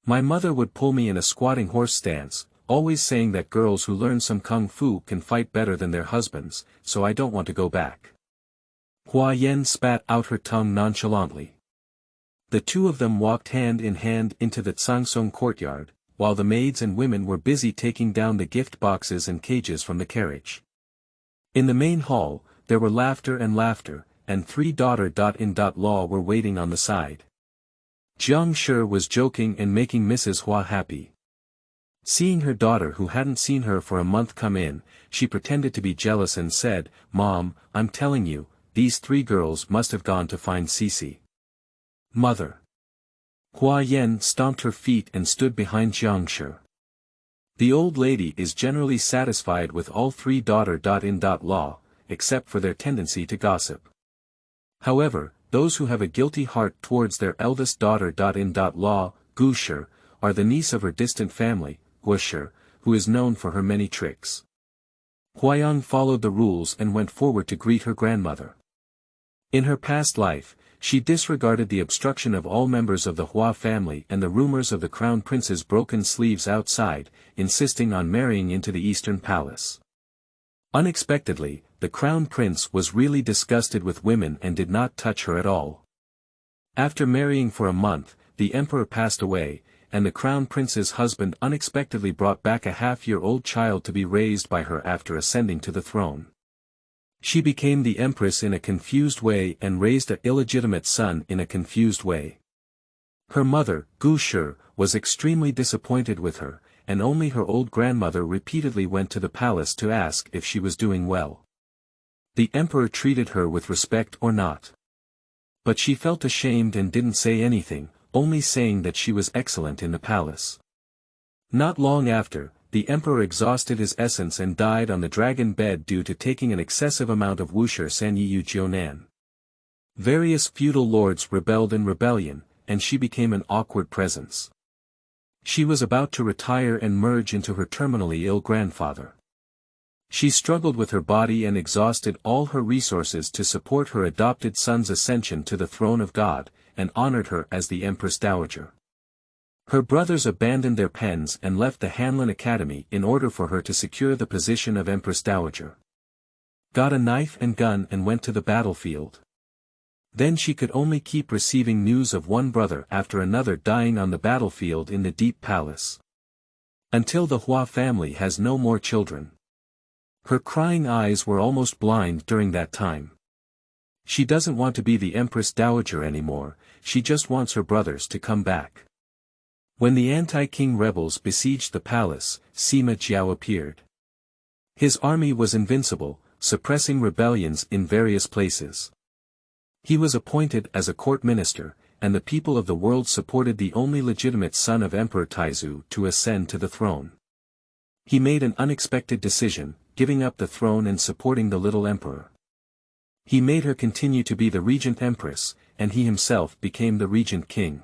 My mother would pull me in a squatting horse stance, always saying that girls who learn some kung fu can fight better than their husbands, so I don't want to go back. Huayang spat out her tongue nonchalantly. The two of them walked hand in hand into the Tsangsong courtyard, while the maids and women were busy taking down the gift boxes and cages from the carriage. In the main hall, there were laughter, and three daughter-in-law were waiting on the side. Jiang Shi was joking and making Mrs. Hua happy. Seeing her daughter who hadn't seen her for a month come in, she pretended to be jealous and said, "Mom, I'm telling you, these three girls must have gone to find Cici." "Mother." Huayang stomped her feet and stood behind Jiang Shi. The old lady is generally satisfied with all three daughter-in-law, except for their tendency to gossip. However, those who have a guilty heart towards their eldest daughter-in-law, Gu Shi, are the niece of her distant family, Wu'er Shi, who is known for her many tricks. Huayang followed the rules and went forward to greet her grandmother. In her past life, she disregarded the obstruction of all members of the Hua family and the rumors of the crown prince's broken sleeves outside, insisting on marrying into the eastern palace. Unexpectedly, the crown prince was really disgusted with women and did not touch her at all. After marrying for a month, the emperor passed away, and the crown prince's husband unexpectedly brought back a half-year-old child to be raised by her after ascending to the throne. She became the empress in a confused way and raised an illegitimate son in a confused way. Her mother, Gu Shi, was extremely disappointed with her, and only her old grandmother repeatedly went to the palace to ask if she was doing well. The emperor treated her with respect or not. But she felt ashamed and didn't say anything, only saying that she was excellent in the palace. Not long after, the emperor exhausted his essence and died on the dragon bed due to taking an excessive amount of Wuxia Sanyiyu Jionan. Various feudal lords rebelled in rebellion, and she became an awkward presence. She was about to retire and merge into her terminally ill grandfather. She struggled with her body and exhausted all her resources to support her adopted son's ascension to the throne of God, and honored her as the Empress Dowager. Her brothers abandoned their pens and left the Hanlin Academy in order for her to secure the position of Empress Dowager. Got a knife and gun and went to the battlefield. Then she could only keep receiving news of one brother after another dying on the battlefield in the Deep Palace. Until the Hua family has no more children. Her crying eyes were almost blind during that time. She doesn't want to be the Empress Dowager anymore, she just wants her brothers to come back. When the anti-king rebels besieged the palace, Sima Jiao appeared. His army was invincible, suppressing rebellions in various places. He was appointed as a court minister, and the people of the world supported the only legitimate son of Emperor Taizu to ascend to the throne. He made an unexpected decision, giving up the throne and supporting the little emperor. He made her continue to be the regent empress, and he himself became the regent king.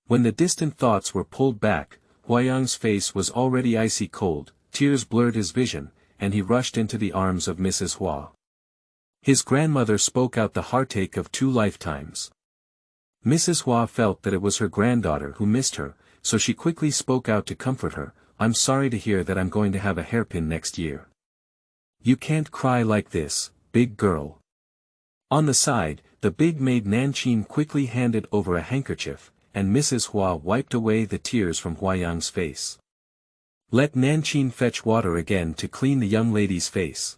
When the distant thoughts were pulled back, Huayang's face was already icy cold, tears blurred his vision, and he rushed into the arms of Mrs. Hua. His grandmother spoke out the heartache of 2 lifetimes. Mrs. Hua felt that it was her granddaughter who missed her, so she quickly spoke out to comfort her, "I'm sorry to hear that I'm going to have a hairpin next year. You can't cry like this, big girl." On the side, the big maid Nanqin quickly handed over a handkerchief, and Mrs. Hua wiped away the tears from Huayang's face. Let Nanqin fetch water again to clean the young lady's face.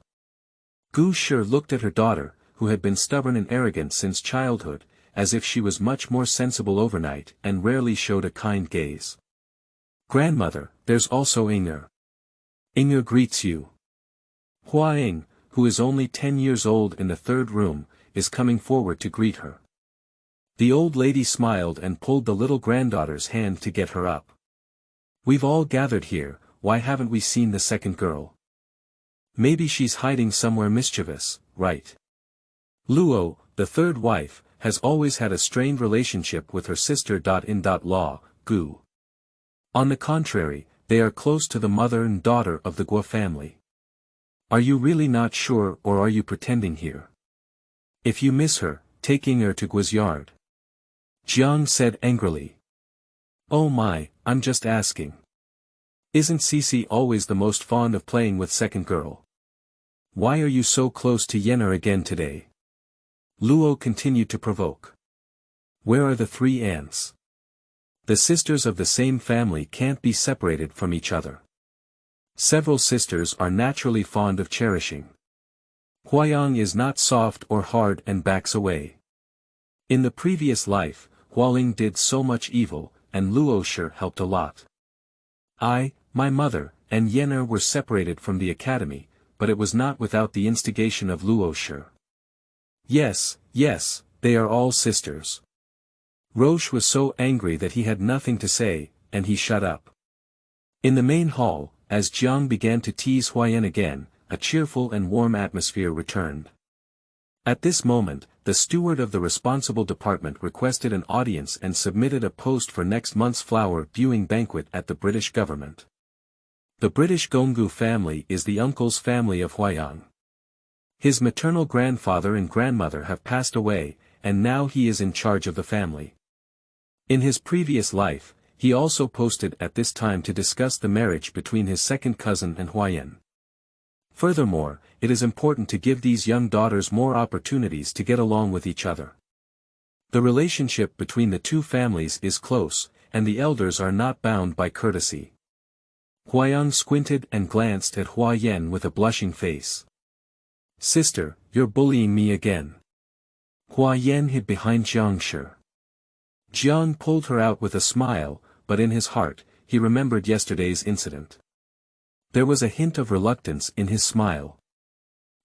Gu Shi looked at her daughter, who had been stubborn and arrogant since childhood, as if she was much more sensible overnight and rarely showed a kind gaze. "Grandmother, there's also Inger. Inger greets you." Huayang, who is only 10 years old in the 3rd room, is coming forward to greet her. The old lady smiled and pulled the little granddaughter's hand to get her up. "We've all gathered here, why haven't we seen the second girl? Maybe she's hiding somewhere mischievous, right?" Luo, the 3rd wife, has always had a strained relationship with her sister. Law, Gu. On the contrary, they are close to the mother and daughter of the Guo family. Are you really not sure, or are you pretending here? If you miss her, take Inger to Guo's yard. Jiang said angrily. "Oh my, I'm just asking. Isn't Cici always the most fond of playing with second girl? Why are you so close to Yenner again today?" Luo continued to provoke. "Where are the 3 aunts? The sisters of the same family can't be separated from each other. Several sisters are naturally fond of cherishing. Huayang is not soft or hard and backs away. In the previous life, Hualing did so much evil, and Luo Shi helped a lot. My mother, and Yenner were separated from the academy, but it was not without the instigation of Luo Shi. Yes, they are all sisters." Roche was so angry that he had nothing to say, and he shut up. In the main hall, as Jiang began to tease Huayan again, a cheerful and warm atmosphere returned. At this moment, the steward of the responsible department requested an audience and submitted a post for next month's flower viewing banquet at the British government. The British Gonggu family is the uncle's family of Huayang. His maternal grandfather and grandmother have passed away, and now he is in charge of the family. In his previous life, he also posted at this time to discuss the marriage between his second cousin and Huayan. Furthermore, it is important to give these young daughters more opportunities to get along with each other. The relationship between the 2 families is close, and the elders are not bound by courtesy. Huayang squinted and glanced at Huayan with a blushing face. "Sister, you're bullying me again." Huayan hid behind Jiang Shi. Jiang pulled her out with a smile, but in his heart, he remembered yesterday's incident. There was a hint of reluctance in his smile.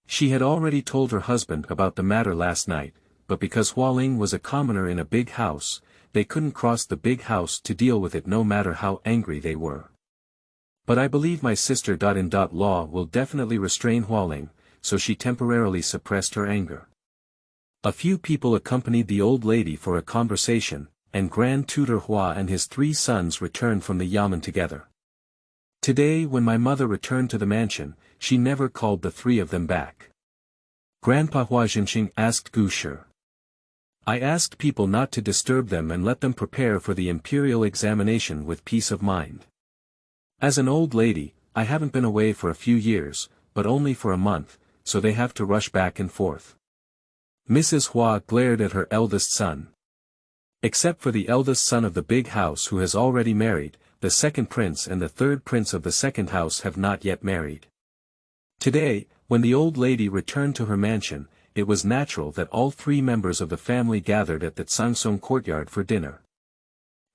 She had already told her husband about the matter last night, but because Hualing was a commoner in a big house, they couldn't cross the big house to deal with it no matter how angry they were. "But I believe my sister. Law will definitely restrain Hualing," so she temporarily suppressed her anger. A few people accompanied the old lady for a conversation, and Grand Tutor Hua and his 3 sons returned from the Yamen together. Today when my mother returned to the mansion, she never called the 3 of them back. Grandpa Huajinqing asked Gu Shi. "I asked people not to disturb them and let them prepare for the Imperial examination with peace of mind. As an old lady, I haven't been away for a few years, but only for a month, so they have to rush back and forth." Mrs. Hua glared at her eldest son. Except for the eldest son of the big house who has already married, the second prince and the third prince of the second house have not yet married. Today, when the old lady returned to her mansion, it was natural that all three members of the family gathered at the Tsangsong courtyard for dinner.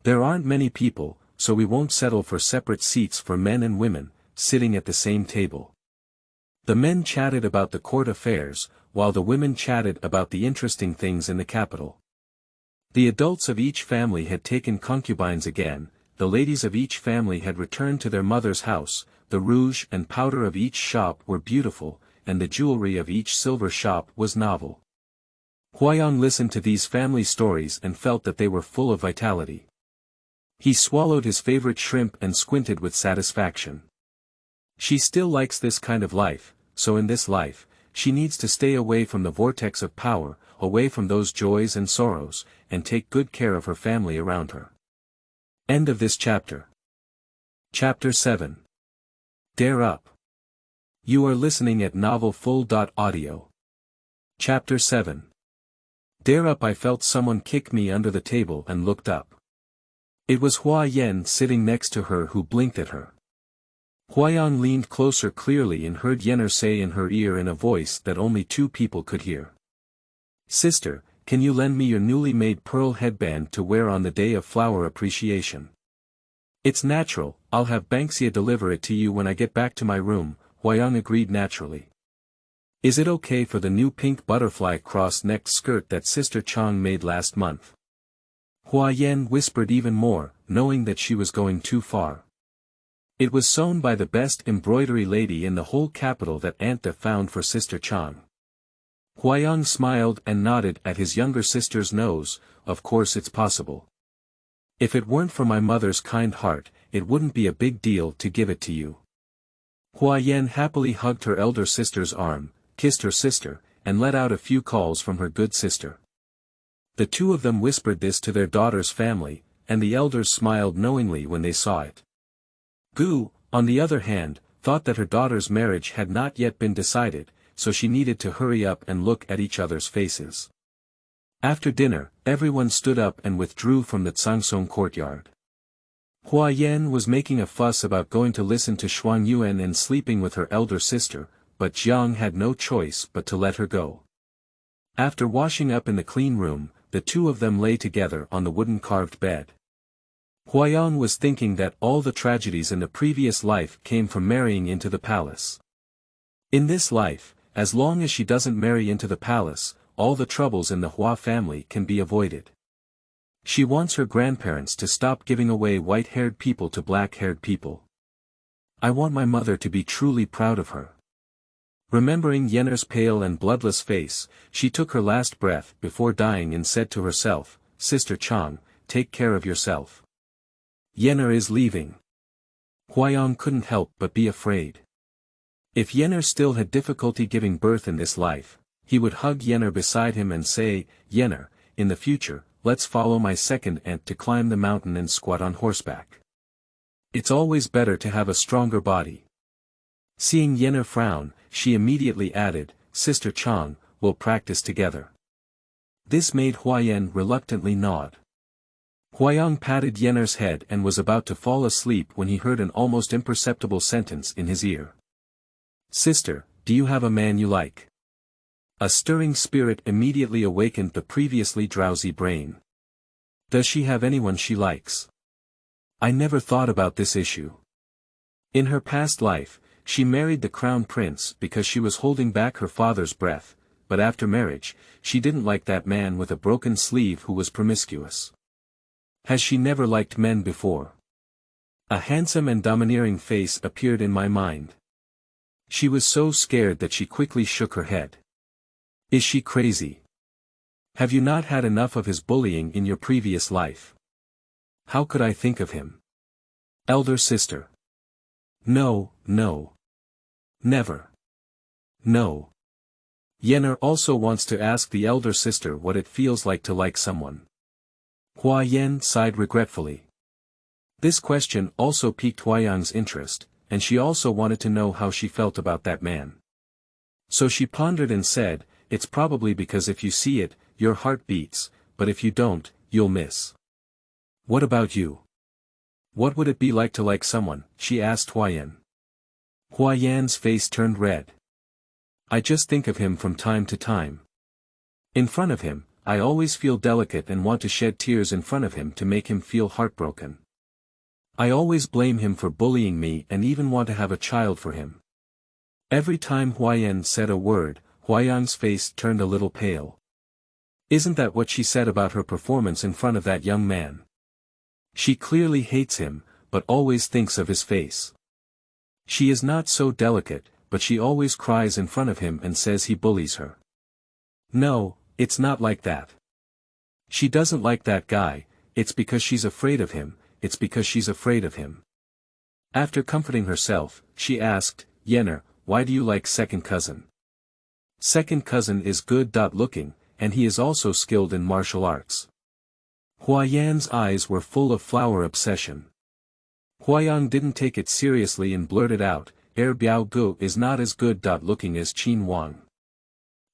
There aren't many people, so we won't settle for separate seats for men and women, sitting at the same table. The men chatted about the court affairs, while the women chatted about the interesting things in the capital. The adults of each family had taken concubines again, the ladies of each family had returned to their mother's house, the rouge and powder of each shop were beautiful, and the jewelry of each silver shop was novel. Huayang listened to these family stories and felt that they were full of vitality. He swallowed his favorite shrimp and squinted with satisfaction. She still likes this kind of life, so in this life, she needs to stay away from the vortex of power, away from those joys and sorrows, and take good care of her family around her. End of this chapter. Chapter 7. Dare Up. You are listening at novelfull.audio. Chapter 7. Dare Up. I felt someone kick me under the table and looked up. It was Huayang sitting next to her who blinked at her. Huayang leaned closer clearly and heard Yener say in her ear in a voice that only two people could hear. Sister, can you lend me your newly made pearl headband to wear on the day of flower appreciation? It's natural, I'll have Banksia deliver it to you when I get back to my room, Huayang agreed naturally. Is it okay for the new pink butterfly cross-necked skirt that Sister Chang made last month? Huayang whispered even more, knowing that she was going too far. It was sewn by the best embroidery lady in the whole capital that Aunt De found for Sister Chang. Huayang smiled and nodded at his younger sister's nose. Of course it's possible. If it weren't for my mother's kind heart, it wouldn't be a big deal to give it to you. Huayang happily hugged her elder sister's arm, kissed her sister, and let out a few calls from her good sister. The two of them whispered this to their daughter's family, and the elders smiled knowingly when they saw it. Gu, on the other hand, thought that her daughter's marriage had not yet been decided, so she needed to hurry up and look at each other's faces. After dinner, everyone stood up and withdrew from the Tsangsong courtyard. Huayang was making a fuss about going to listen to Shuangyuan and sleeping with her elder sister, but Jiang had no choice but to let her go. After washing up in the clean room, the two of them lay together on the wooden carved bed. Huayang was thinking that all the tragedies in the previous life came from marrying into the palace. In this life, as long as she doesn't marry into the palace, all the troubles in the Hua family can be avoided. She wants her grandparents to stop giving away white-haired people to black-haired people. I want my mother to be truly proud of her. Remembering Yener's pale and bloodless face, she took her last breath before dying and said to herself, Sister Chang, take care of yourself. Yener is leaving. Huayang couldn't help but be afraid. If Yener still had difficulty giving birth in this life, he would hug Yener beside him and say, Yener, in the future, let's follow my second aunt to climb the mountain and squat on horseback. It's always better to have a stronger body. Seeing Yener frown, she immediately added, Sister Chang, we'll practice together. This made Huayang reluctantly nod. Huayang patted Yener's head and was about to fall asleep when he heard an almost imperceptible sentence in his ear. Sister, do you have a man you like? A stirring spirit immediately awakened the previously drowsy brain. Does she have anyone she likes? I never thought about this issue. In her past life, she married the crown prince because she was holding back her father's breath, but after marriage, she didn't like that man with a broken sleeve who was promiscuous. Has she never liked men before? A handsome and domineering face appeared in my mind. She was so scared that she quickly shook her head. Is she crazy? Have you not had enough of his bullying in your previous life? How could I think of him? Elder sister. No, no. Never. No. Yener also wants to ask the elder sister what it feels like to like someone. Huayang sighed regretfully. This question also piqued Huayang's interest, and she also wanted to know how she felt about that man. So she pondered and said, it's probably because if you see it, your heart beats, but if you don't, you'll miss. What about you? What would it be like to like someone? She asked Huayang. Huayang's face turned red. I just think of him from time to time. In front of him, I always feel delicate and want to shed tears in front of him to make him feel heartbroken. I always blame him for bullying me and even want to have a child for him. Every time Huayang said a word, Huayang's face turned a little pale. Isn't that what she said about her performance in front of that young man? She clearly hates him, but always thinks of his face. She is not so delicate, but she always cries in front of him and says he bullies her. No, it's not like that. She doesn't like that guy, it's because she's afraid of him, it's because she's afraid of him. After comforting herself, she asked, Yenner, why do you like second cousin? Second cousin is good-looking, and he is also skilled in martial arts. Huayang's eyes were full of flower obsession. Huayang didn't take it seriously and blurted out, Biao Gu is not as good-looking as Qin Wang.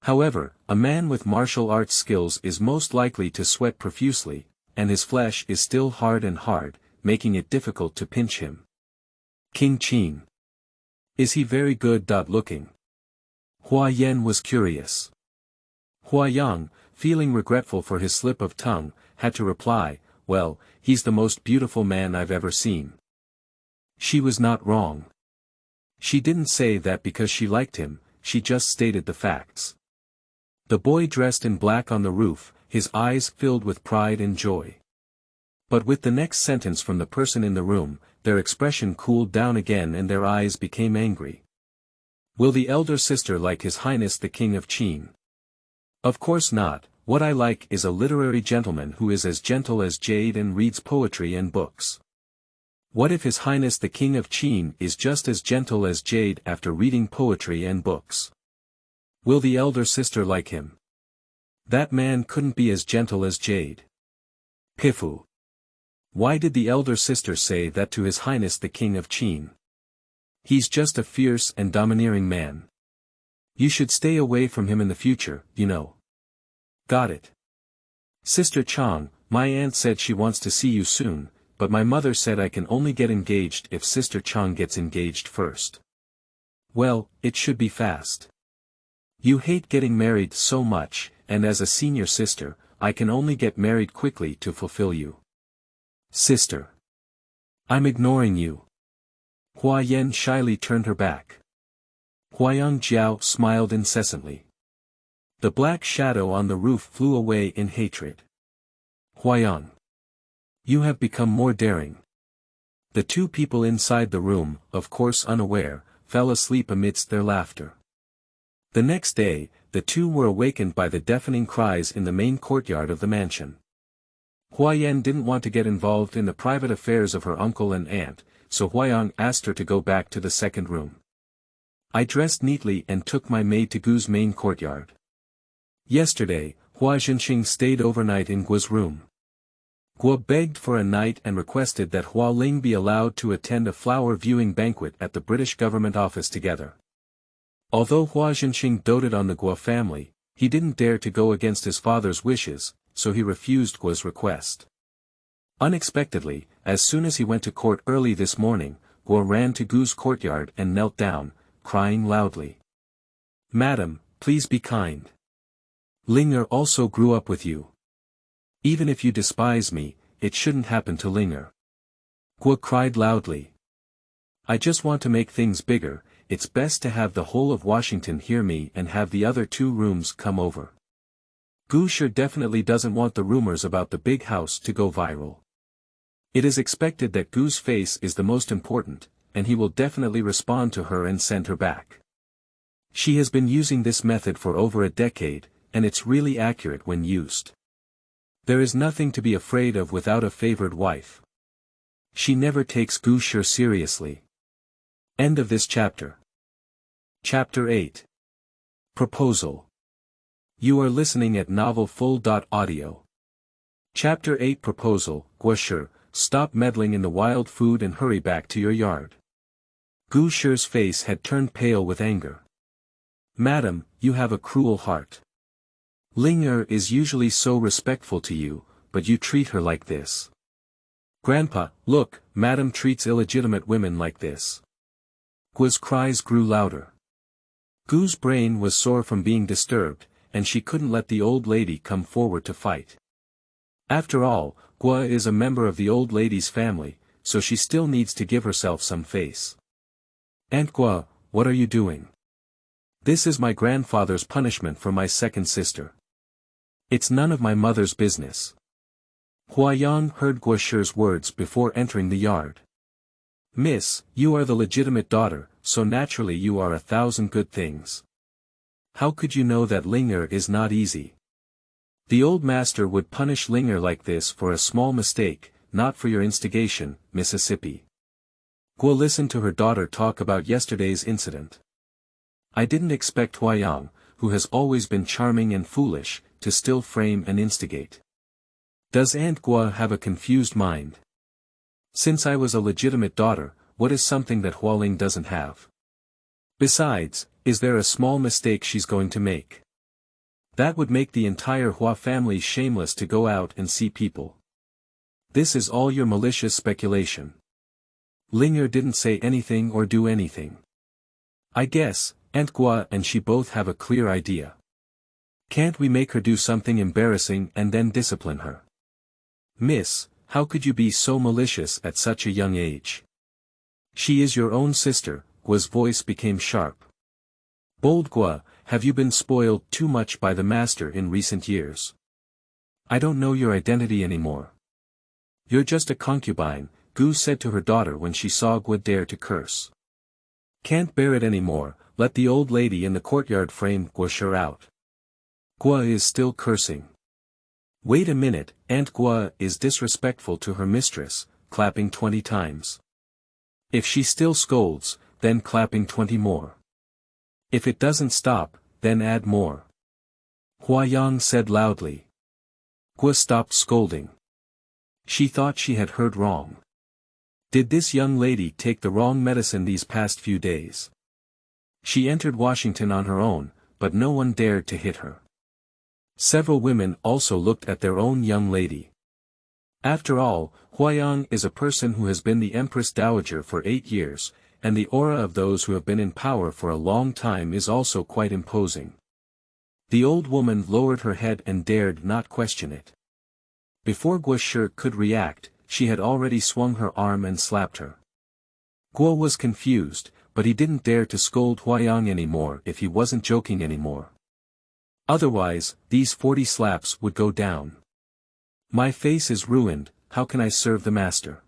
However, a man with martial arts skills is most likely to sweat profusely, and his flesh is still hard, making it difficult to pinch him. King Qin. Is he very good-looking? Huayang was curious. Huayang, feeling regretful for his slip of tongue, had to reply, well, he's the most beautiful man I've ever seen. She was not wrong. She didn't say that because she liked him, she just stated the facts. The boy dressed in black on the roof, his eyes filled with pride and joy. But with the next sentence from the person in the room, their expression cooled down again and their eyes became angry. Will the elder sister like His Highness the King of Qin? Of course not, what I like is a literary gentleman who is as gentle as Jade and reads poetry and books. What if His Highness the King of Qin is just as gentle as Jade after reading poetry and books? Will the elder sister like him? That man couldn't be as gentle as Jade. Pifu. Why did the elder sister say that to His Highness the King of Qin? He's just a fierce and domineering man. You should stay away from him in the future, you know. Got it. Sister Chang, my aunt said she wants to see you soon, but my mother said I can only get engaged if Sister Chang gets engaged first. Well, it should be fast. You hate getting married so much, and as a senior sister, I can only get married quickly to fulfill you. Sister. I'm ignoring you. Huayang shyly turned her back. Huayang Jiao smiled incessantly. The black shadow on the roof flew away in hatred. Huayang. You have become more daring. The two people inside the room, of course unaware, fell asleep amidst their laughter. The next day, the two were awakened by the deafening cries in the main courtyard of the mansion. Huayang didn't want to get involved in the private affairs of her uncle and aunt, so Huayang asked her to go back to the second room. I dressed neatly and took my maid to Gu's main courtyard. Yesterday, Hua Zhenxing stayed overnight in Gu's room. Gu begged for a night and requested that Hua Ling be allowed to attend a flower viewing banquet at the British government office together. Although Hua Zhenxing doted on the Gu family, he didn't dare to go against his father's wishes, so he refused Gu's request. Unexpectedly, as soon as he went to court early this morning, Gu ran to Gu's courtyard and knelt down, crying loudly. Madam, please be kind. Ling'er also grew up with you. Even if you despise me, it shouldn't happen to Ling'er. Gu cried loudly. I just want to make things bigger, it's best to have the whole of Washington hear me and have the other two rooms come over. Gu sure definitely doesn't want the rumors about the big house to go viral. It is expected that Gu's face is the most important, and he will definitely respond to her and send her back. She has been using this method for over a decade, and it's really accurate when used. There is nothing to be afraid of without a favored wife. She never takes Gu Shi seriously. End of this chapter. Chapter 8. Proposal. You are listening at novelfull.audio. Chapter 8 Proposal. Gu Shi, stop meddling in the wild food and hurry back to your yard. Gu Shi's face had turned pale with anger. Madam, you have a cruel heart. Ling'er is usually so respectful to you, but you treat her like this. Grandpa, look, Madam treats illegitimate women like this. Gu's cries grew louder. Gu's brain was sore from being disturbed, and she couldn't let the old lady come forward to fight. After all, Gu is a member of the old lady's family, so she still needs to give herself some face. "Aunt Gu, what are you doing? This is my grandfather's punishment for my second sister. It's none of my mother's business." Huayang heard Guoshir's words before entering the yard. "Miss, you are the legitimate daughter, so naturally you are 1,000 good things. How could you know that Linger is not easy? The old master would punish Linger like this for a small mistake, not for your instigation, Mississippi." Guo listened to her daughter talk about yesterday's incident. "I didn't expect Huayang, who has always been charming and foolish, to still frame and instigate. Does Aunt Gu have a confused mind? Since I was a legitimate daughter, what is something that Hualing doesn't have? Besides, is there a small mistake she's going to make? That would make the entire Hua family shameless to go out and see people. This is all your malicious speculation. Linger didn't say anything or do anything. I guess, Aunt Gu and she both have a clear idea. Can't we make her do something embarrassing and then discipline her? Miss, how could you be so malicious at such a young age? She is your own sister." Gu's voice became sharp. "Bold Gu, have you been spoiled too much by the master in recent years? I don't know your identity anymore. You're just a concubine," Gu said to her daughter when she saw Gu dare to curse. "Can't bear it anymore, let the old lady in the courtyard frame Guoshir out. Gu is still cursing. Wait a minute, Aunt Gu is disrespectful to her mistress, clapping 20 times. If she still scolds, then clapping 20 more. If it doesn't stop, then add more." Huayang said loudly. Gu stopped scolding. She thought she had heard wrong. Did this young lady take the wrong medicine these past few days? She entered Washington on her own, but no one dared to hit her. Several women also looked at their own young lady. After all, Huayang is a person who has been the Empress Dowager for 8 years, and the aura of those who have been in power for a long time is also quite imposing. The old woman lowered her head and dared not question it. Before Guoshir could react, she had already swung her arm and slapped her. Guo was confused, but he didn't dare to scold Huayang anymore if he wasn't joking anymore. Otherwise, these 40 slaps would go down. "My face is ruined, how can I serve the master?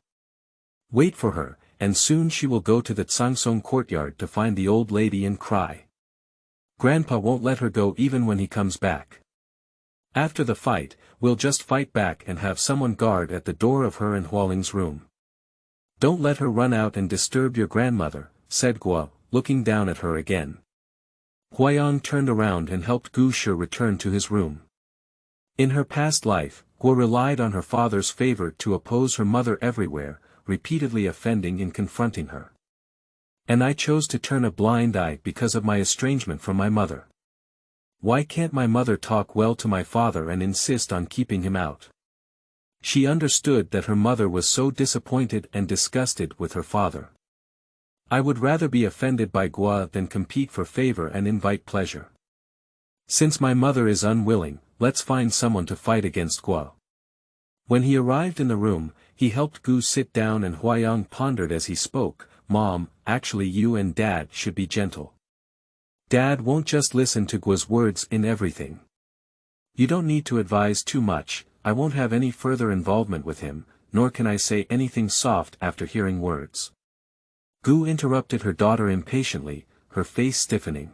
Wait for her, and soon she will go to the Tsangsong courtyard to find the old lady and cry. Grandpa won't let her go even when he comes back. After the fight, we'll just fight back and have someone guard at the door of her and Hualing's room. Don't let her run out and disturb your grandmother," said Gu, looking down at her again. Huayang turned around and helped Guoshir return to his room. In her past life, Gu relied on her father's favor to oppose her mother everywhere, repeatedly offending and confronting her. "And I chose to turn a blind eye because of my estrangement from my mother. Why can't my mother talk well to my father and insist on keeping him out?" She understood that her mother was so disappointed and disgusted with her father. "I would rather be offended by Gu than compete for favor and invite pleasure. Since my mother is unwilling, let's find someone to fight against Gu." When he arrived in the room, he helped Gu sit down and Huayang pondered as he spoke, "Mom, actually you and Dad should be gentle. Dad won't just listen to Gu's words in everything. You don't need to advise too much, I won't have any further involvement with him, nor can I say anything soft after hearing words." Gu interrupted her daughter impatiently, her face stiffening.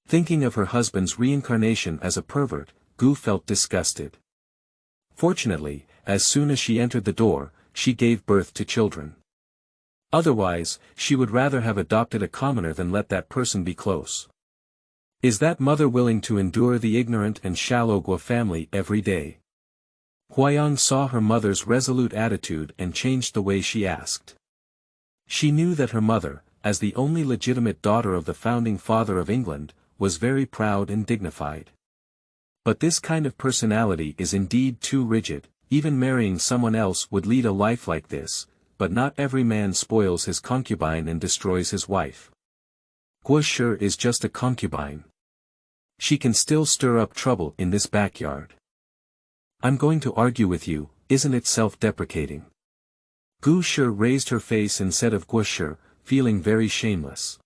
Thinking of her husband's reincarnation as a pervert, Gu felt disgusted. Fortunately, as soon as she entered the door, she gave birth to children. Otherwise, she would rather have adopted a commoner than let that person be close. Is that mother willing to endure the ignorant and shallow Gu family every day? Huayang saw her mother's resolute attitude and changed the way she asked. She knew that her mother, as the only legitimate daughter of the founding father of England, was very proud and dignified. But this kind of personality is indeed too rigid. Even marrying someone else would lead a life like this, but not every man spoils his concubine and destroys his wife. Guo is just a concubine. She can still stir up trouble in this backyard. I'm going to argue with you, isn't it self-deprecating? Guo raised her face instead of Guo, feeling very shameless.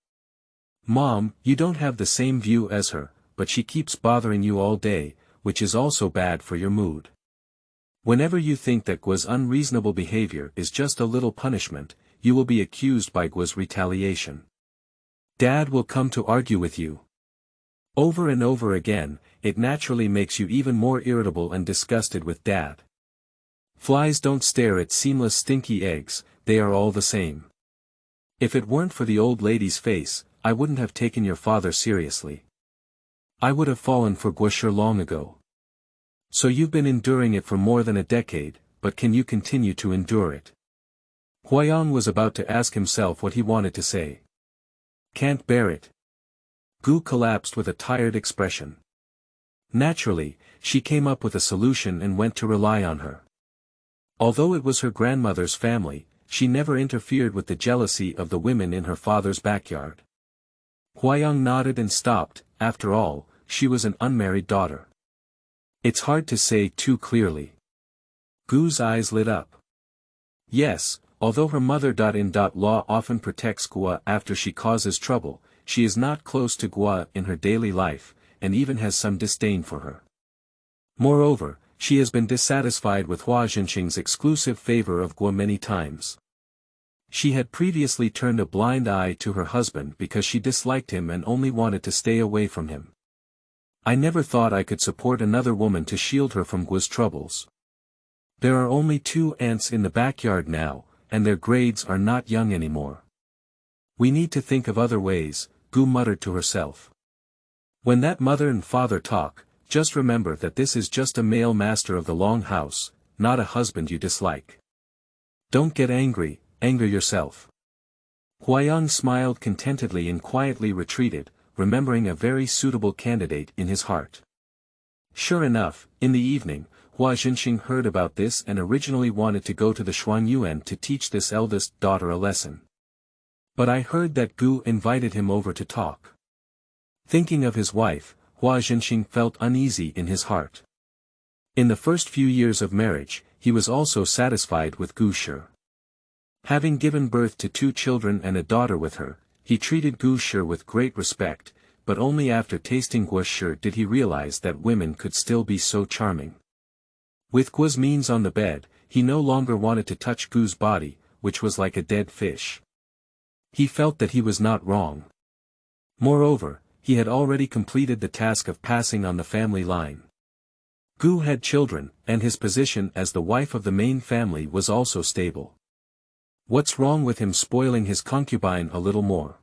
Mom, you don't have the same view as her, but she keeps bothering you all day, which is also bad for your mood. Whenever you think that Guo's unreasonable behavior is just a little punishment, you will be accused by Guo's retaliation. Dad will come to argue with you. Over and over again, it naturally makes you even more irritable and disgusted with Dad. Flies don't stare at seamless stinky eggs, they are all the same. If it weren't for the old lady's face, I wouldn't have taken your father seriously. I would have fallen for Guo long ago. So you've been enduring it for more than a decade, but can you continue to endure it? Huayang was about to ask himself what he wanted to say. Can't bear it. Gu collapsed with a tired expression. Naturally, she came up with a solution and went to rely on her. Although it was her grandmother's family, she never interfered with the jealousy of the women in her father's backyard. Huayang nodded and stopped. After all, she was an unmarried daughter. It's hard to say too clearly. Gu's eyes lit up. Yes, although her mother-in-law often protects Guo after she causes trouble, she is not close to Guo in her daily life, and even has some disdain for her. Moreover, she has been dissatisfied with Hua Jinxing's exclusive favor of Guo many times. She had previously turned a blind eye to her husband because she disliked him and only wanted to stay away from him. I never thought I could support another woman to shield her from Guo's troubles. There are only 2 aunts in the backyard now, and their grades are not young anymore. We need to think of other ways, Gu muttered to herself. When that mother and father talk, just remember that this is just a male master of the long house, not a husband you dislike. Don't get angry, anger yourself. Huayang smiled contentedly and quietly retreated, remembering a very suitable candidate in his heart. Sure enough, in the evening, Hua Jinxing heard about this and originally wanted to go to the Shuangyuan to teach this eldest daughter a lesson. But I heard that Gu invited him over to talk. Thinking of his wife, Hua Jinxing felt uneasy in his heart. In the first few years of marriage, he was also satisfied with Gu Shi. Having given birth to 2 children and a daughter with her, he treated Gu Shi with great respect, but only after tasting Guo Shi did he realize that women could still be so charming. With Guo's means on the bed, he no longer wanted to touch Gu's body, which was like a dead fish. He felt that he was not wrong. Moreover, he had already completed the task of passing on the family line. Gu had children, and his position as the wife of the main family was also stable. What's wrong with him spoiling his concubine a little more?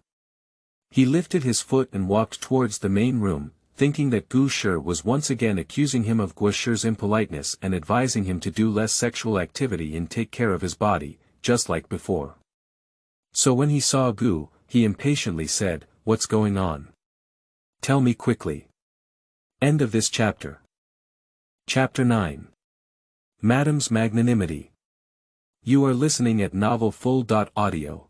He lifted his foot and walked towards the main room, thinking that Gu Shi was once again accusing him of Guo Shi's impoliteness and advising him to do less sexual activity and take care of his body, just like before. So when he saw Gu, he impatiently said, "What's going on? Tell me quickly." End of this chapter. Chapter 9. Madam's Magnanimity. You are listening at novelfull.audio.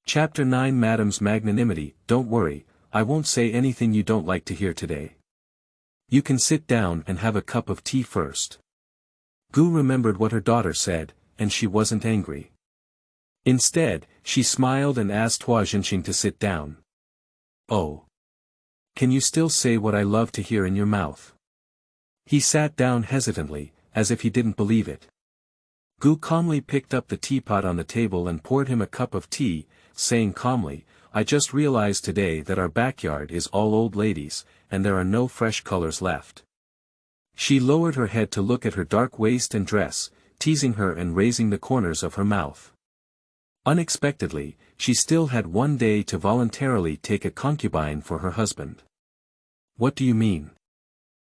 Chapter 9 Madam's Magnanimity. Don't worry, I won't say anything you don't like to hear today. You can sit down and have a cup of tea first. Gu remembered what her daughter said, and she wasn't angry. Instead, she smiled and asked Hua Jinxing to sit down. Oh. Can you still say what I love to hear in your mouth? He sat down hesitantly, as if he didn't believe it. Gu calmly picked up the teapot on the table and poured him a cup of tea, saying calmly, "I just realized today that our backyard is all old ladies, and there are no fresh colors left." She lowered her head to look at her dark waist and dress, teasing her and raising the corners of her mouth. Unexpectedly, she still had one day to voluntarily take a concubine for her husband. What do you mean?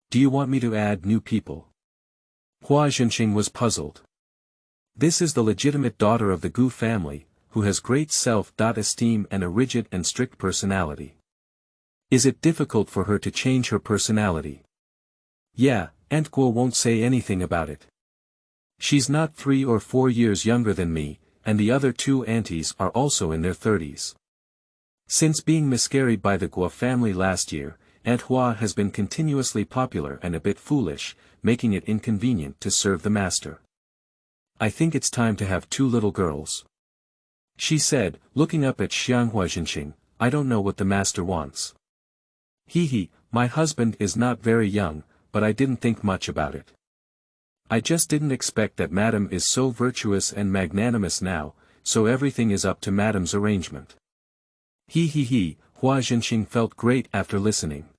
Do you want me to add new people? Hua Jinxing was puzzled. This is the legitimate daughter of the Gu family, who has great self-esteem and a rigid and strict personality. Is it difficult for her to change her personality? Yeah, Aunt Guo won't say anything about it. She's not 3 or 4 years younger than me, and the other 2 aunties are also in their 30s. Since being miscarried by the Guo family last year, Aunt Hua has been continuously popular and a bit foolish, making it inconvenient to serve the master. I think it's time to have 2 little girls. She said, looking up at Xianghua. I don't know what the master wants. He, my husband is not very young, but I didn't think much about it. I just didn't expect that Madame is so virtuous and magnanimous now, so everything is up to Madame's arrangement. Hua Jinxing felt great after listening.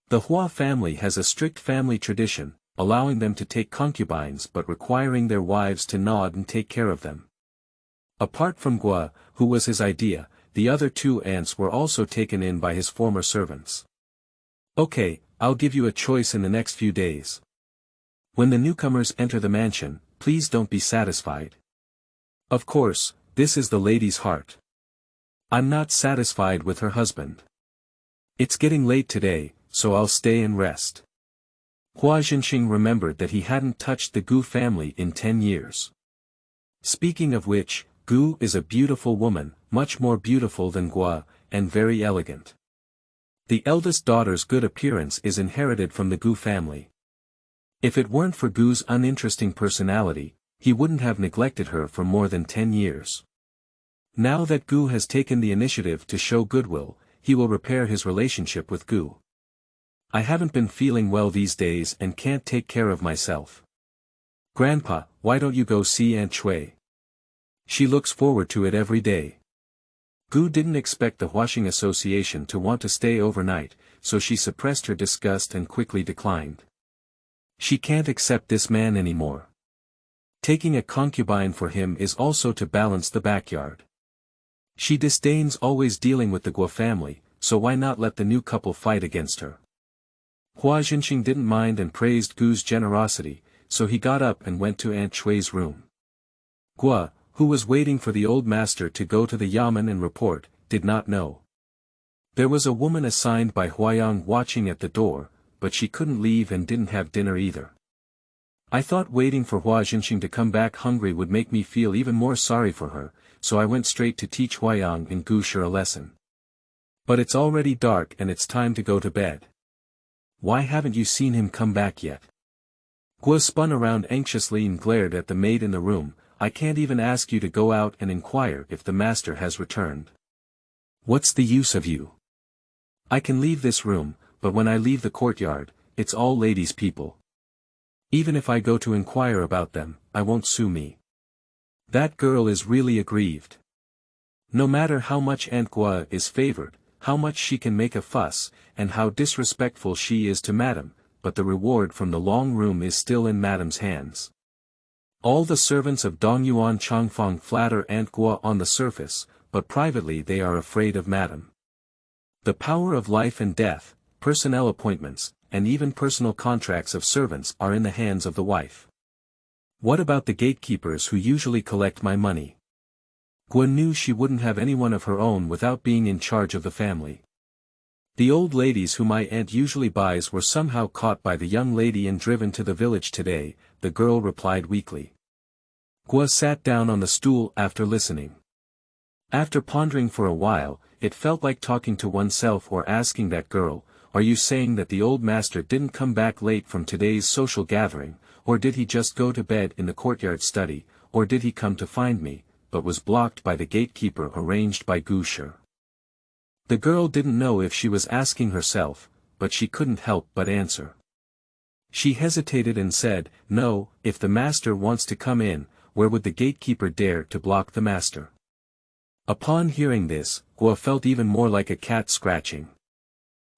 The Hua family has a strict family tradition, allowing them to take concubines but requiring their wives to nod and take care of them. Apart from Guo, who was his idea, the other 2 aunts were also taken in by his former servants. Okay, I'll give you a choice in the next few days. When the newcomers enter the mansion, please don't be satisfied. Of course, this is the lady's heart. I'm not satisfied with her husband. It's getting late today, so I'll stay and rest. Hua Jinxing remembered that he hadn't touched the Gu family in 10 years. Speaking of which, Gu is a beautiful woman, much more beautiful than Guo, and very elegant. The eldest daughter's good appearance is inherited from the Gu family. If it weren't for Gu's uninteresting personality, he wouldn't have neglected her for more than 10 years. Now that Gu has taken the initiative to show goodwill, he will repair his relationship with Gu. I haven't been feeling well these days and can't take care of myself. Grandpa, why don't you go see Aunt Shui? She looks forward to it every day. Gu didn't expect the Huashing Association to want to stay overnight, so she suppressed her disgust and quickly declined. She can't accept this man anymore. Taking a concubine for him is also to balance the backyard. She disdains always dealing with the Guo family, so why not let the new couple fight against her? Hua Jinxing didn't mind and praised Gu's generosity, so he got up and went to Aunt Shui's room. Guo, who was waiting for the old master to go to the yamen and report, did not know. There was a woman assigned by Huayang watching at the door, but she couldn't leave and didn't have dinner either. I thought waiting for Hua Jinxing to come back hungry would make me feel even more sorry for her, so I went straight to teach Huayang and Gu Shi a lesson. But it's already dark and it's time to go to bed. Why haven't you seen him come back yet? Guo spun around anxiously and glared at the maid in the room. I can't even ask you to go out and inquire if the master has returned. What's the use of you? I can leave this room, but when I leave the courtyard, it's all ladies' people. Even if I go to inquire about them, I won't sue me. That girl is really aggrieved. No matter how much Aunt Guo is favored, how much she can make a fuss, and how disrespectful she is to Madame, but the reward from the long room is still in Madame's hands. All the servants of Dongyuan Changfang flatter Aunt Guo on the surface, but privately they are afraid of Madame. The power of life and death, personnel appointments, and even personal contracts of servants are in the hands of the wife. What about the gatekeepers who usually collect my money? Guo knew she wouldn't have anyone of her own without being in charge of the family. The old ladies who my aunt usually buys were somehow caught by the young lady and driven to the village today, the girl replied weakly. Guo sat down on the stool after listening. After pondering for a while, it felt like talking to oneself or asking that girl, are you saying that the old master didn't come back late from today's social gathering, or did he just go to bed in the courtyard study, or did he come to find me, but was blocked by the gatekeeper arranged by Gu Shi? The girl didn't know if she was asking herself, but she couldn't help but answer. She hesitated and said, no, if the master wants to come in, where would the gatekeeper dare to block the master? Upon hearing this, Guo felt even more like a cat scratching.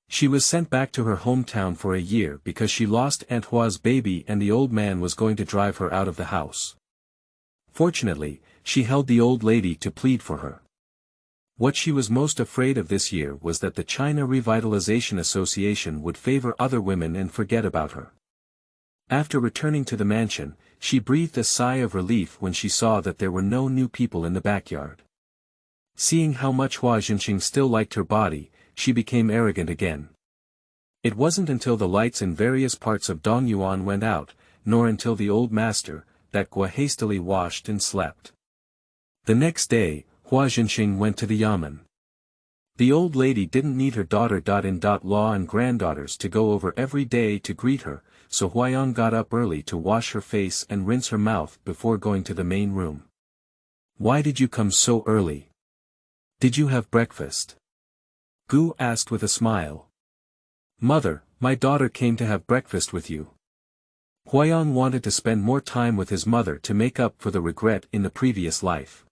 She was sent back to her hometown for a year because she lost Aunt Hua's baby and the old man was going to drive her out of the house. Fortunately, she held the old lady to plead for her. What she was most afraid of this year was that the China Revitalization Association would favor other women and forget about her. After returning to the mansion, she breathed a sigh of relief when she saw that there were no new people in the backyard. Seeing how much Hua Jinxing still liked her body, she became arrogant again. It wasn't until the lights in various parts of Dongyuan went out, nor until the old master, that Guo hastily washed and slept. The next day, Hua Jinxing went to the yamen. The old lady didn't need her daughter-in-law and granddaughters to go over every day to greet her, so Huayang got up early to wash her face and rinse her mouth before going to the main room. "Why did you come so early? Did you have breakfast?" Gu asked with a smile. "Mother, my daughter came to have breakfast with you." Huayang wanted to spend more time with his mother to make up for the regret in the previous life.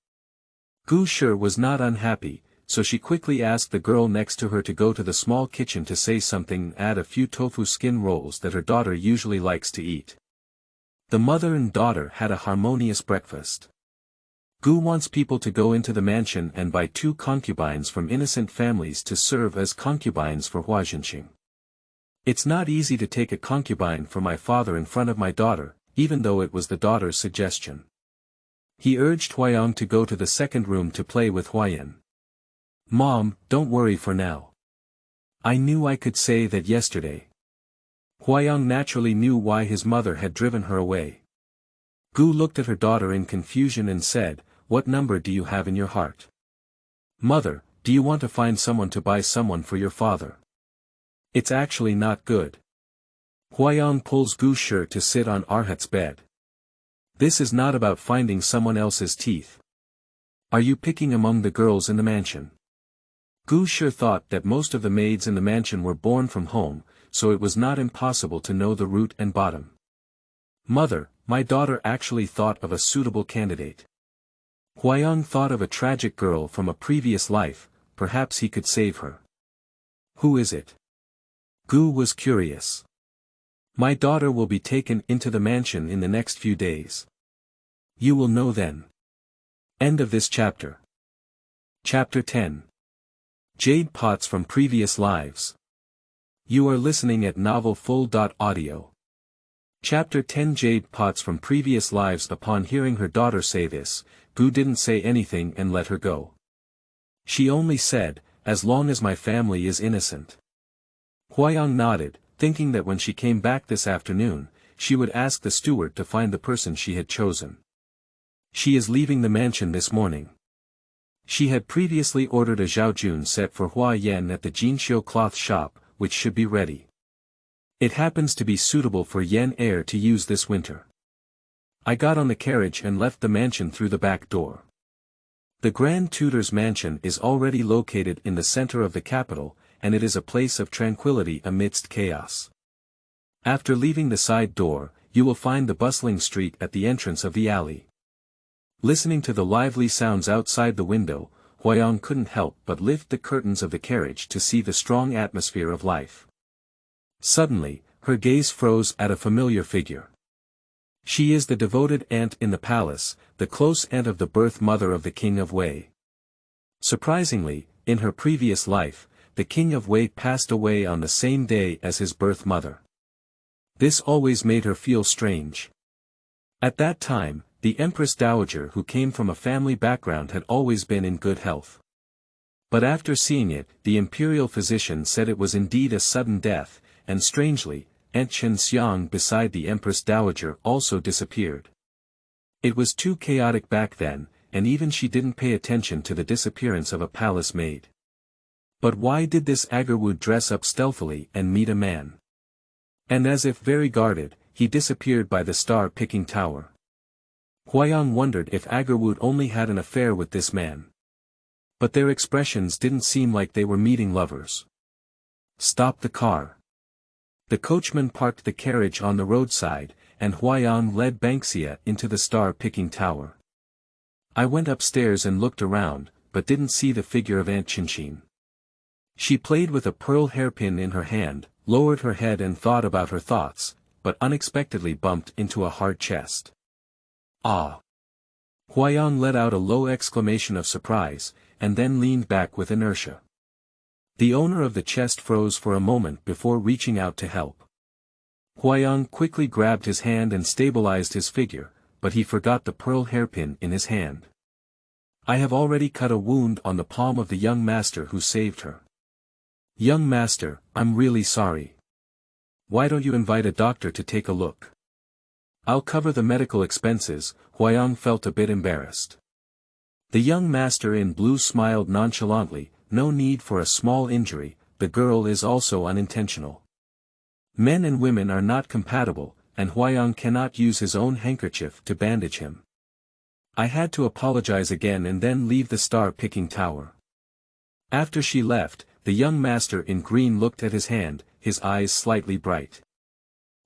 Gu sure was not unhappy, so she quickly asked the girl next to her to go to the small kitchen to say something and add a few tofu skin rolls that her daughter usually likes to eat. The mother and daughter had a harmonious breakfast. Gu wants people to go into the mansion and buy 2 concubines from innocent families to serve as concubines for Huajia. "It's not easy to take a concubine for my father in front of my daughter, even though it was the daughter's suggestion." He urged Huayang to go to the second room to play with Huayang. "Mom, don't worry for now. I knew I could say that yesterday." Huayang naturally knew why his mother had driven her away. Gu looked at her daughter in confusion and said, "What number do you have in your heart? Mother, do you want to find someone to buy someone for your father? It's actually not good." Huayang pulls Gu's shirt to sit on Arhat's bed. "This is not about finding someone else's teeth. Are you picking among the girls in the mansion?" Gu sure thought that most of the maids in the mansion were born from home, so it was not impossible to know the root and bottom. "Mother, my daughter actually thought of a suitable candidate." Huayang thought of a tragic girl from a previous life, perhaps he could save her. "Who is it?" Gu was curious. "My daughter will be taken into the mansion in the next few days. You will know then." End of this chapter. Chapter 10. Jade Pots from Previous Lives. You are listening at novelfull.audio. Chapter 10. Jade Pots from Previous Lives. Upon hearing her daughter say this, Gu didn't say anything and let her go. She only said, "As long as my family is innocent." Huayang nodded, thinking that when she came back this afternoon, she would ask the steward to find the person she had chosen. "She is leaving the mansion this morning." She had previously ordered a Zhaojun set for Huayang at the Jinxiu cloth shop, which should be ready. It happens to be suitable for Yan heir to use this winter. I got on the carriage and left the mansion through the back door. The Grand Tutor's mansion is already located in the center of the capital, and it is a place of tranquility amidst chaos. After leaving the side door, you will find the bustling street at the entrance of the alley. Listening to the lively sounds outside the window, Huayang couldn't help but lift the curtains of the carriage to see the strong atmosphere of life. Suddenly, her gaze froze at a familiar figure. She is the devoted aunt in the palace, the close aunt of the birth mother of the King of Wei. Surprisingly, in her previous life, the King of Wei passed away on the same day as his birth mother. This always made her feel strange. At that time, the Empress Dowager who came from a family background had always been in good health. But after seeing it, the Imperial physician said it was indeed a sudden death, and strangely, Aunt Chen Xiang beside the Empress Dowager also disappeared. It was too chaotic back then, and even she didn't pay attention to the disappearance of a palace maid. But why did this Agarwood dress up stealthily and meet a man? And as if very guarded, he disappeared by the star-picking tower. Huayang wondered if Agarwood only had an affair with this man. But their expressions didn't seem like they were meeting lovers. "Stop the car." The coachman parked the carriage on the roadside, and Huayang led Banksia into the star-picking tower. I went upstairs and looked around, but didn't see the figure of Aunt Qinshin. She played with a pearl hairpin in her hand, lowered her head and thought about her thoughts, but unexpectedly bumped into a hard chest. "Ah!" Huayang let out a low exclamation of surprise, and then leaned back with inertia. The owner of the chest froze for a moment before reaching out to help. Huayang quickly grabbed his hand and stabilized his figure, but he forgot the pearl hairpin in his hand. "I have already cut a wound on the palm of the young master who saved her." "Young master, I'm really sorry. Why don't you invite a doctor to take a look? I'll cover the medical expenses." Huayang felt a bit embarrassed. The young master in blue smiled nonchalantly, no need for a small injury, the girl is also unintentional. Men and women are not compatible, and Huayang cannot use his own handkerchief to bandage him. I had to apologize again and then leave the star-picking tower. After she left, the young master in green looked at his hand, his eyes slightly bright.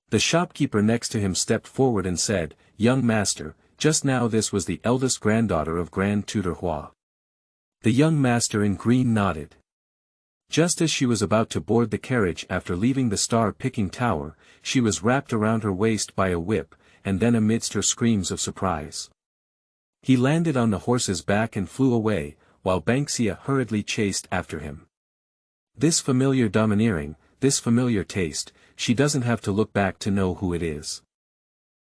The shopkeeper next to him stepped forward and said, "Young master, just now this was the eldest granddaughter of Grand Tutor Hua." The young master in green nodded. Just as she was about to board the carriage after leaving the star-picking tower, she was wrapped around her waist by a whip, and then amidst her screams of surprise, he landed on the horse's back and flew away, while Banksia hurriedly chased after him. This familiar domineering, this familiar taste, she doesn't have to look back to know who it is.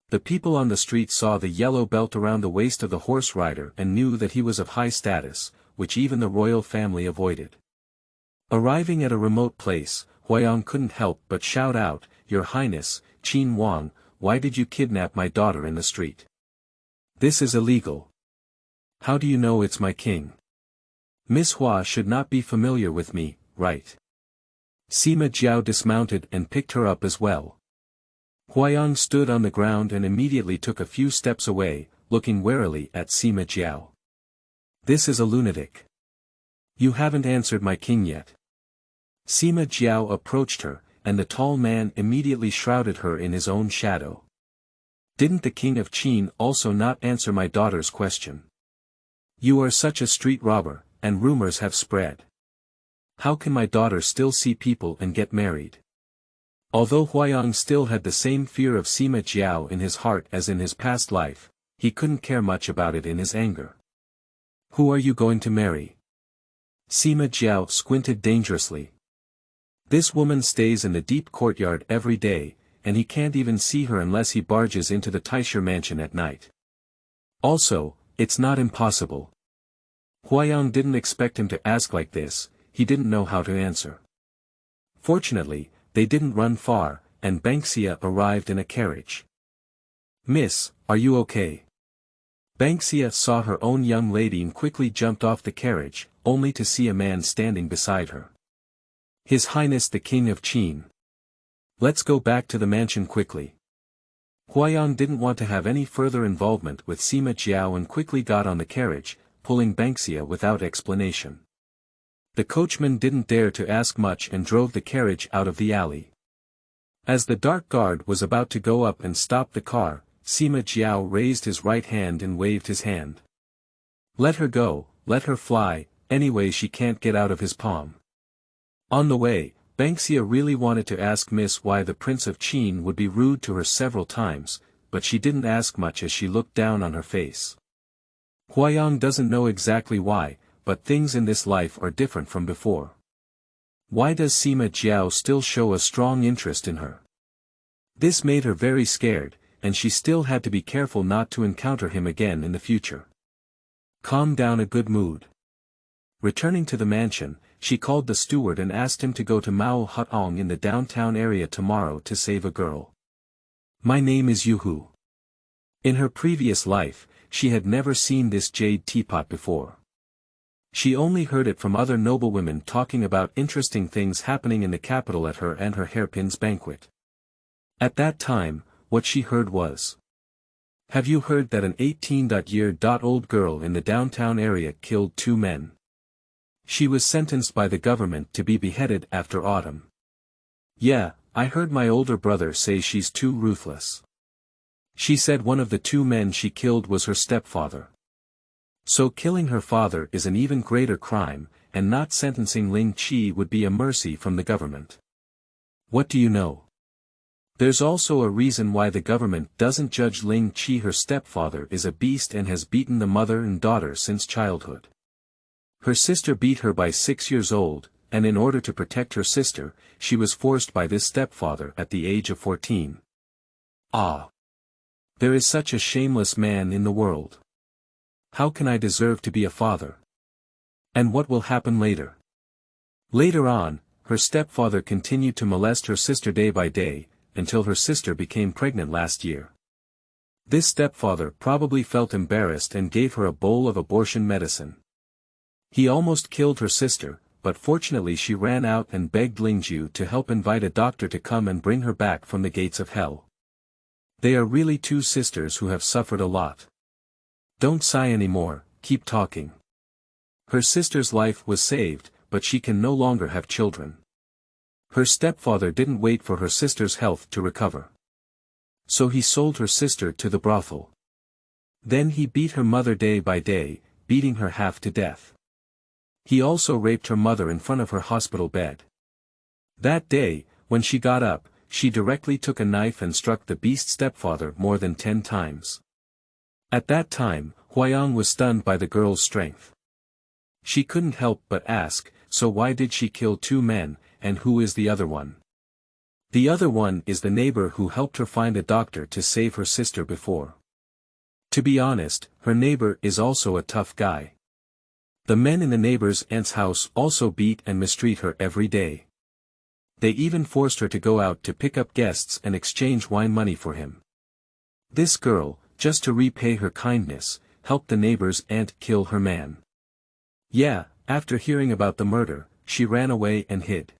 The people on the street saw the yellow belt around the waist of the horse rider and knew that he was of high status, which even the royal family avoided. Arriving at a remote place, Huayang couldn't help but shout out, "Your Highness, Qin Wang, why did you kidnap my daughter in the street? This is illegal. How do you know it's my king? Miss Hua should not be familiar with me, right?" Sima Jiao dismounted and picked her up as well. Huayang stood on the ground and immediately took a few steps away, looking warily at Sima Jiao. "This is a lunatic. You haven't answered my king yet." Sima Jiao approached her, and the tall man immediately shrouded her in his own shadow. "Didn't the king of Qin also not answer my daughter's question? You are such a street robber, and rumors have spread. How can my daughter still see people and get married?" Although Huayang still had the same fear of Sima Jiao in his heart as in his past life, he couldn't care much about it in his anger. "Who are you going to marry?" Sima Jiao squinted dangerously. "This woman stays in the deep courtyard every day, and he can't even see her unless he barges into the Taisher mansion at night. Also, it's not impossible." Huayang didn't expect him to ask like this, he didn't know how to answer. Fortunately, they didn't run far, and Banksia arrived in a carriage. "Miss, are you okay?" Banksia saw her own young lady and quickly jumped off the carriage, only to see a man standing beside her. "His Highness the King of Qin. Let's go back to the mansion quickly." Huayang didn't want to have any further involvement with Sima Jiao and quickly got on the carriage, pulling Banksia without explanation. The coachman didn't dare to ask much and drove the carriage out of the alley. As the dark guard was about to go up and stop the car, Sima Jiao raised his right hand and waved his hand. "Let her go, let her fly, anyway she can't get out of his palm." On the way, Banksia really wanted to ask Miss why the Prince of Qin would be rude to her several times, but she didn't ask much as she looked down on her face. Huayang doesn't know exactly why, but things in this life are different from before. Why does Sima Jiao still show a strong interest in her? This made her very scared, and she still had to be careful not to encounter him again in the future. Calm down a good mood. Returning to the mansion, she called the steward and asked him to go to Mao Hutong in the downtown area tomorrow to save a girl. "My name is Yuhu." In her previous life, she had never seen this jade teapot before. She only heard it from other noblewomen talking about interesting things happening in the capital at her and her hairpin's banquet. At that time, what she heard was, "Have you heard that an 18-year-old girl in the downtown area killed 2 men? She was sentenced by the government to be beheaded after autumn." "Yeah, I heard my older brother say she's too ruthless. She said one of the 2 men she killed was her stepfather. So killing her father is an even greater crime, and not sentencing Ling Qi would be a mercy from the government. What do you know? There's also a reason why the government doesn't judge Ling Qi. Her stepfather is a beast and has beaten the mother and daughter since childhood. Her sister beat her by 6 years old, and in order to protect her sister, she was forced by this stepfather at the age of 14. Ah! There is such a shameless man in the world. How can I deserve to be a father? And what will happen later?" Later on, her stepfather continued to molest her sister day by day, until her sister became pregnant last year. This stepfather probably felt embarrassed and gave her a bowl of abortion medicine. He almost killed her sister, but fortunately she ran out and begged Lingju to help invite a doctor to come and bring her back from the gates of hell. They are really two sisters who have suffered a lot. Don't sigh anymore, keep talking. Her sister's life was saved, but she can no longer have children. Her stepfather didn't wait for her sister's health to recover. So he sold her sister to the brothel. Then he beat her mother day by day, beating her half to death. He also raped her mother in front of her hospital bed. That day, when she got up, she directly took a knife and struck the beast stepfather more than 10 times. At that time, Huayang was stunned by the girl's strength. She couldn't help but ask, so why did she kill 2 men, and who is the other one? The other one is the neighbor who helped her find a doctor to save her sister before. To be honest, her neighbor is also a tough guy. The men in the neighbor's aunt's house also beat and mistreat her every day. They even forced her to go out to pick up guests and exchange wine money for him. This girl, just to repay her kindness, helped the neighbor's aunt kill her man. Yeah, after hearing about the murder, she ran away and hid.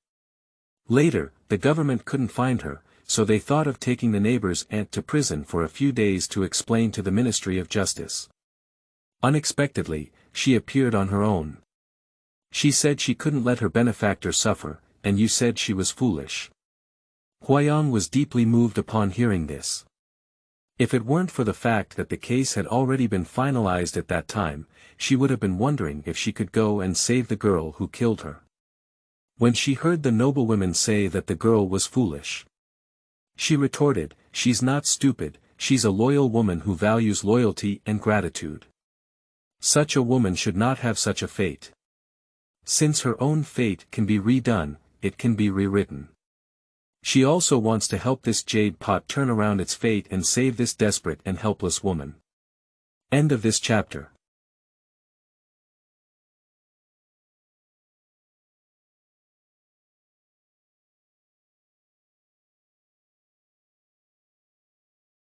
Later, the government couldn't find her, so they thought of taking the neighbor's aunt to prison for a few days to explain to the Ministry of Justice. Unexpectedly, she appeared on her own. She said she couldn't let her benefactor suffer, and you said she was foolish. Huayang was deeply moved upon hearing this. If it weren't for the fact that the case had already been finalized at that time, she would have been wondering if she could go and save the girl who killed her. When she heard the noblewomen say that the girl was foolish, she retorted, "She's not stupid, she's a loyal woman who values loyalty and gratitude. Such a woman should not have such a fate. Since her own fate can be redone, it can be rewritten. She also wants to help this jade pot turn around its fate and save this desperate and helpless woman." End of this chapter.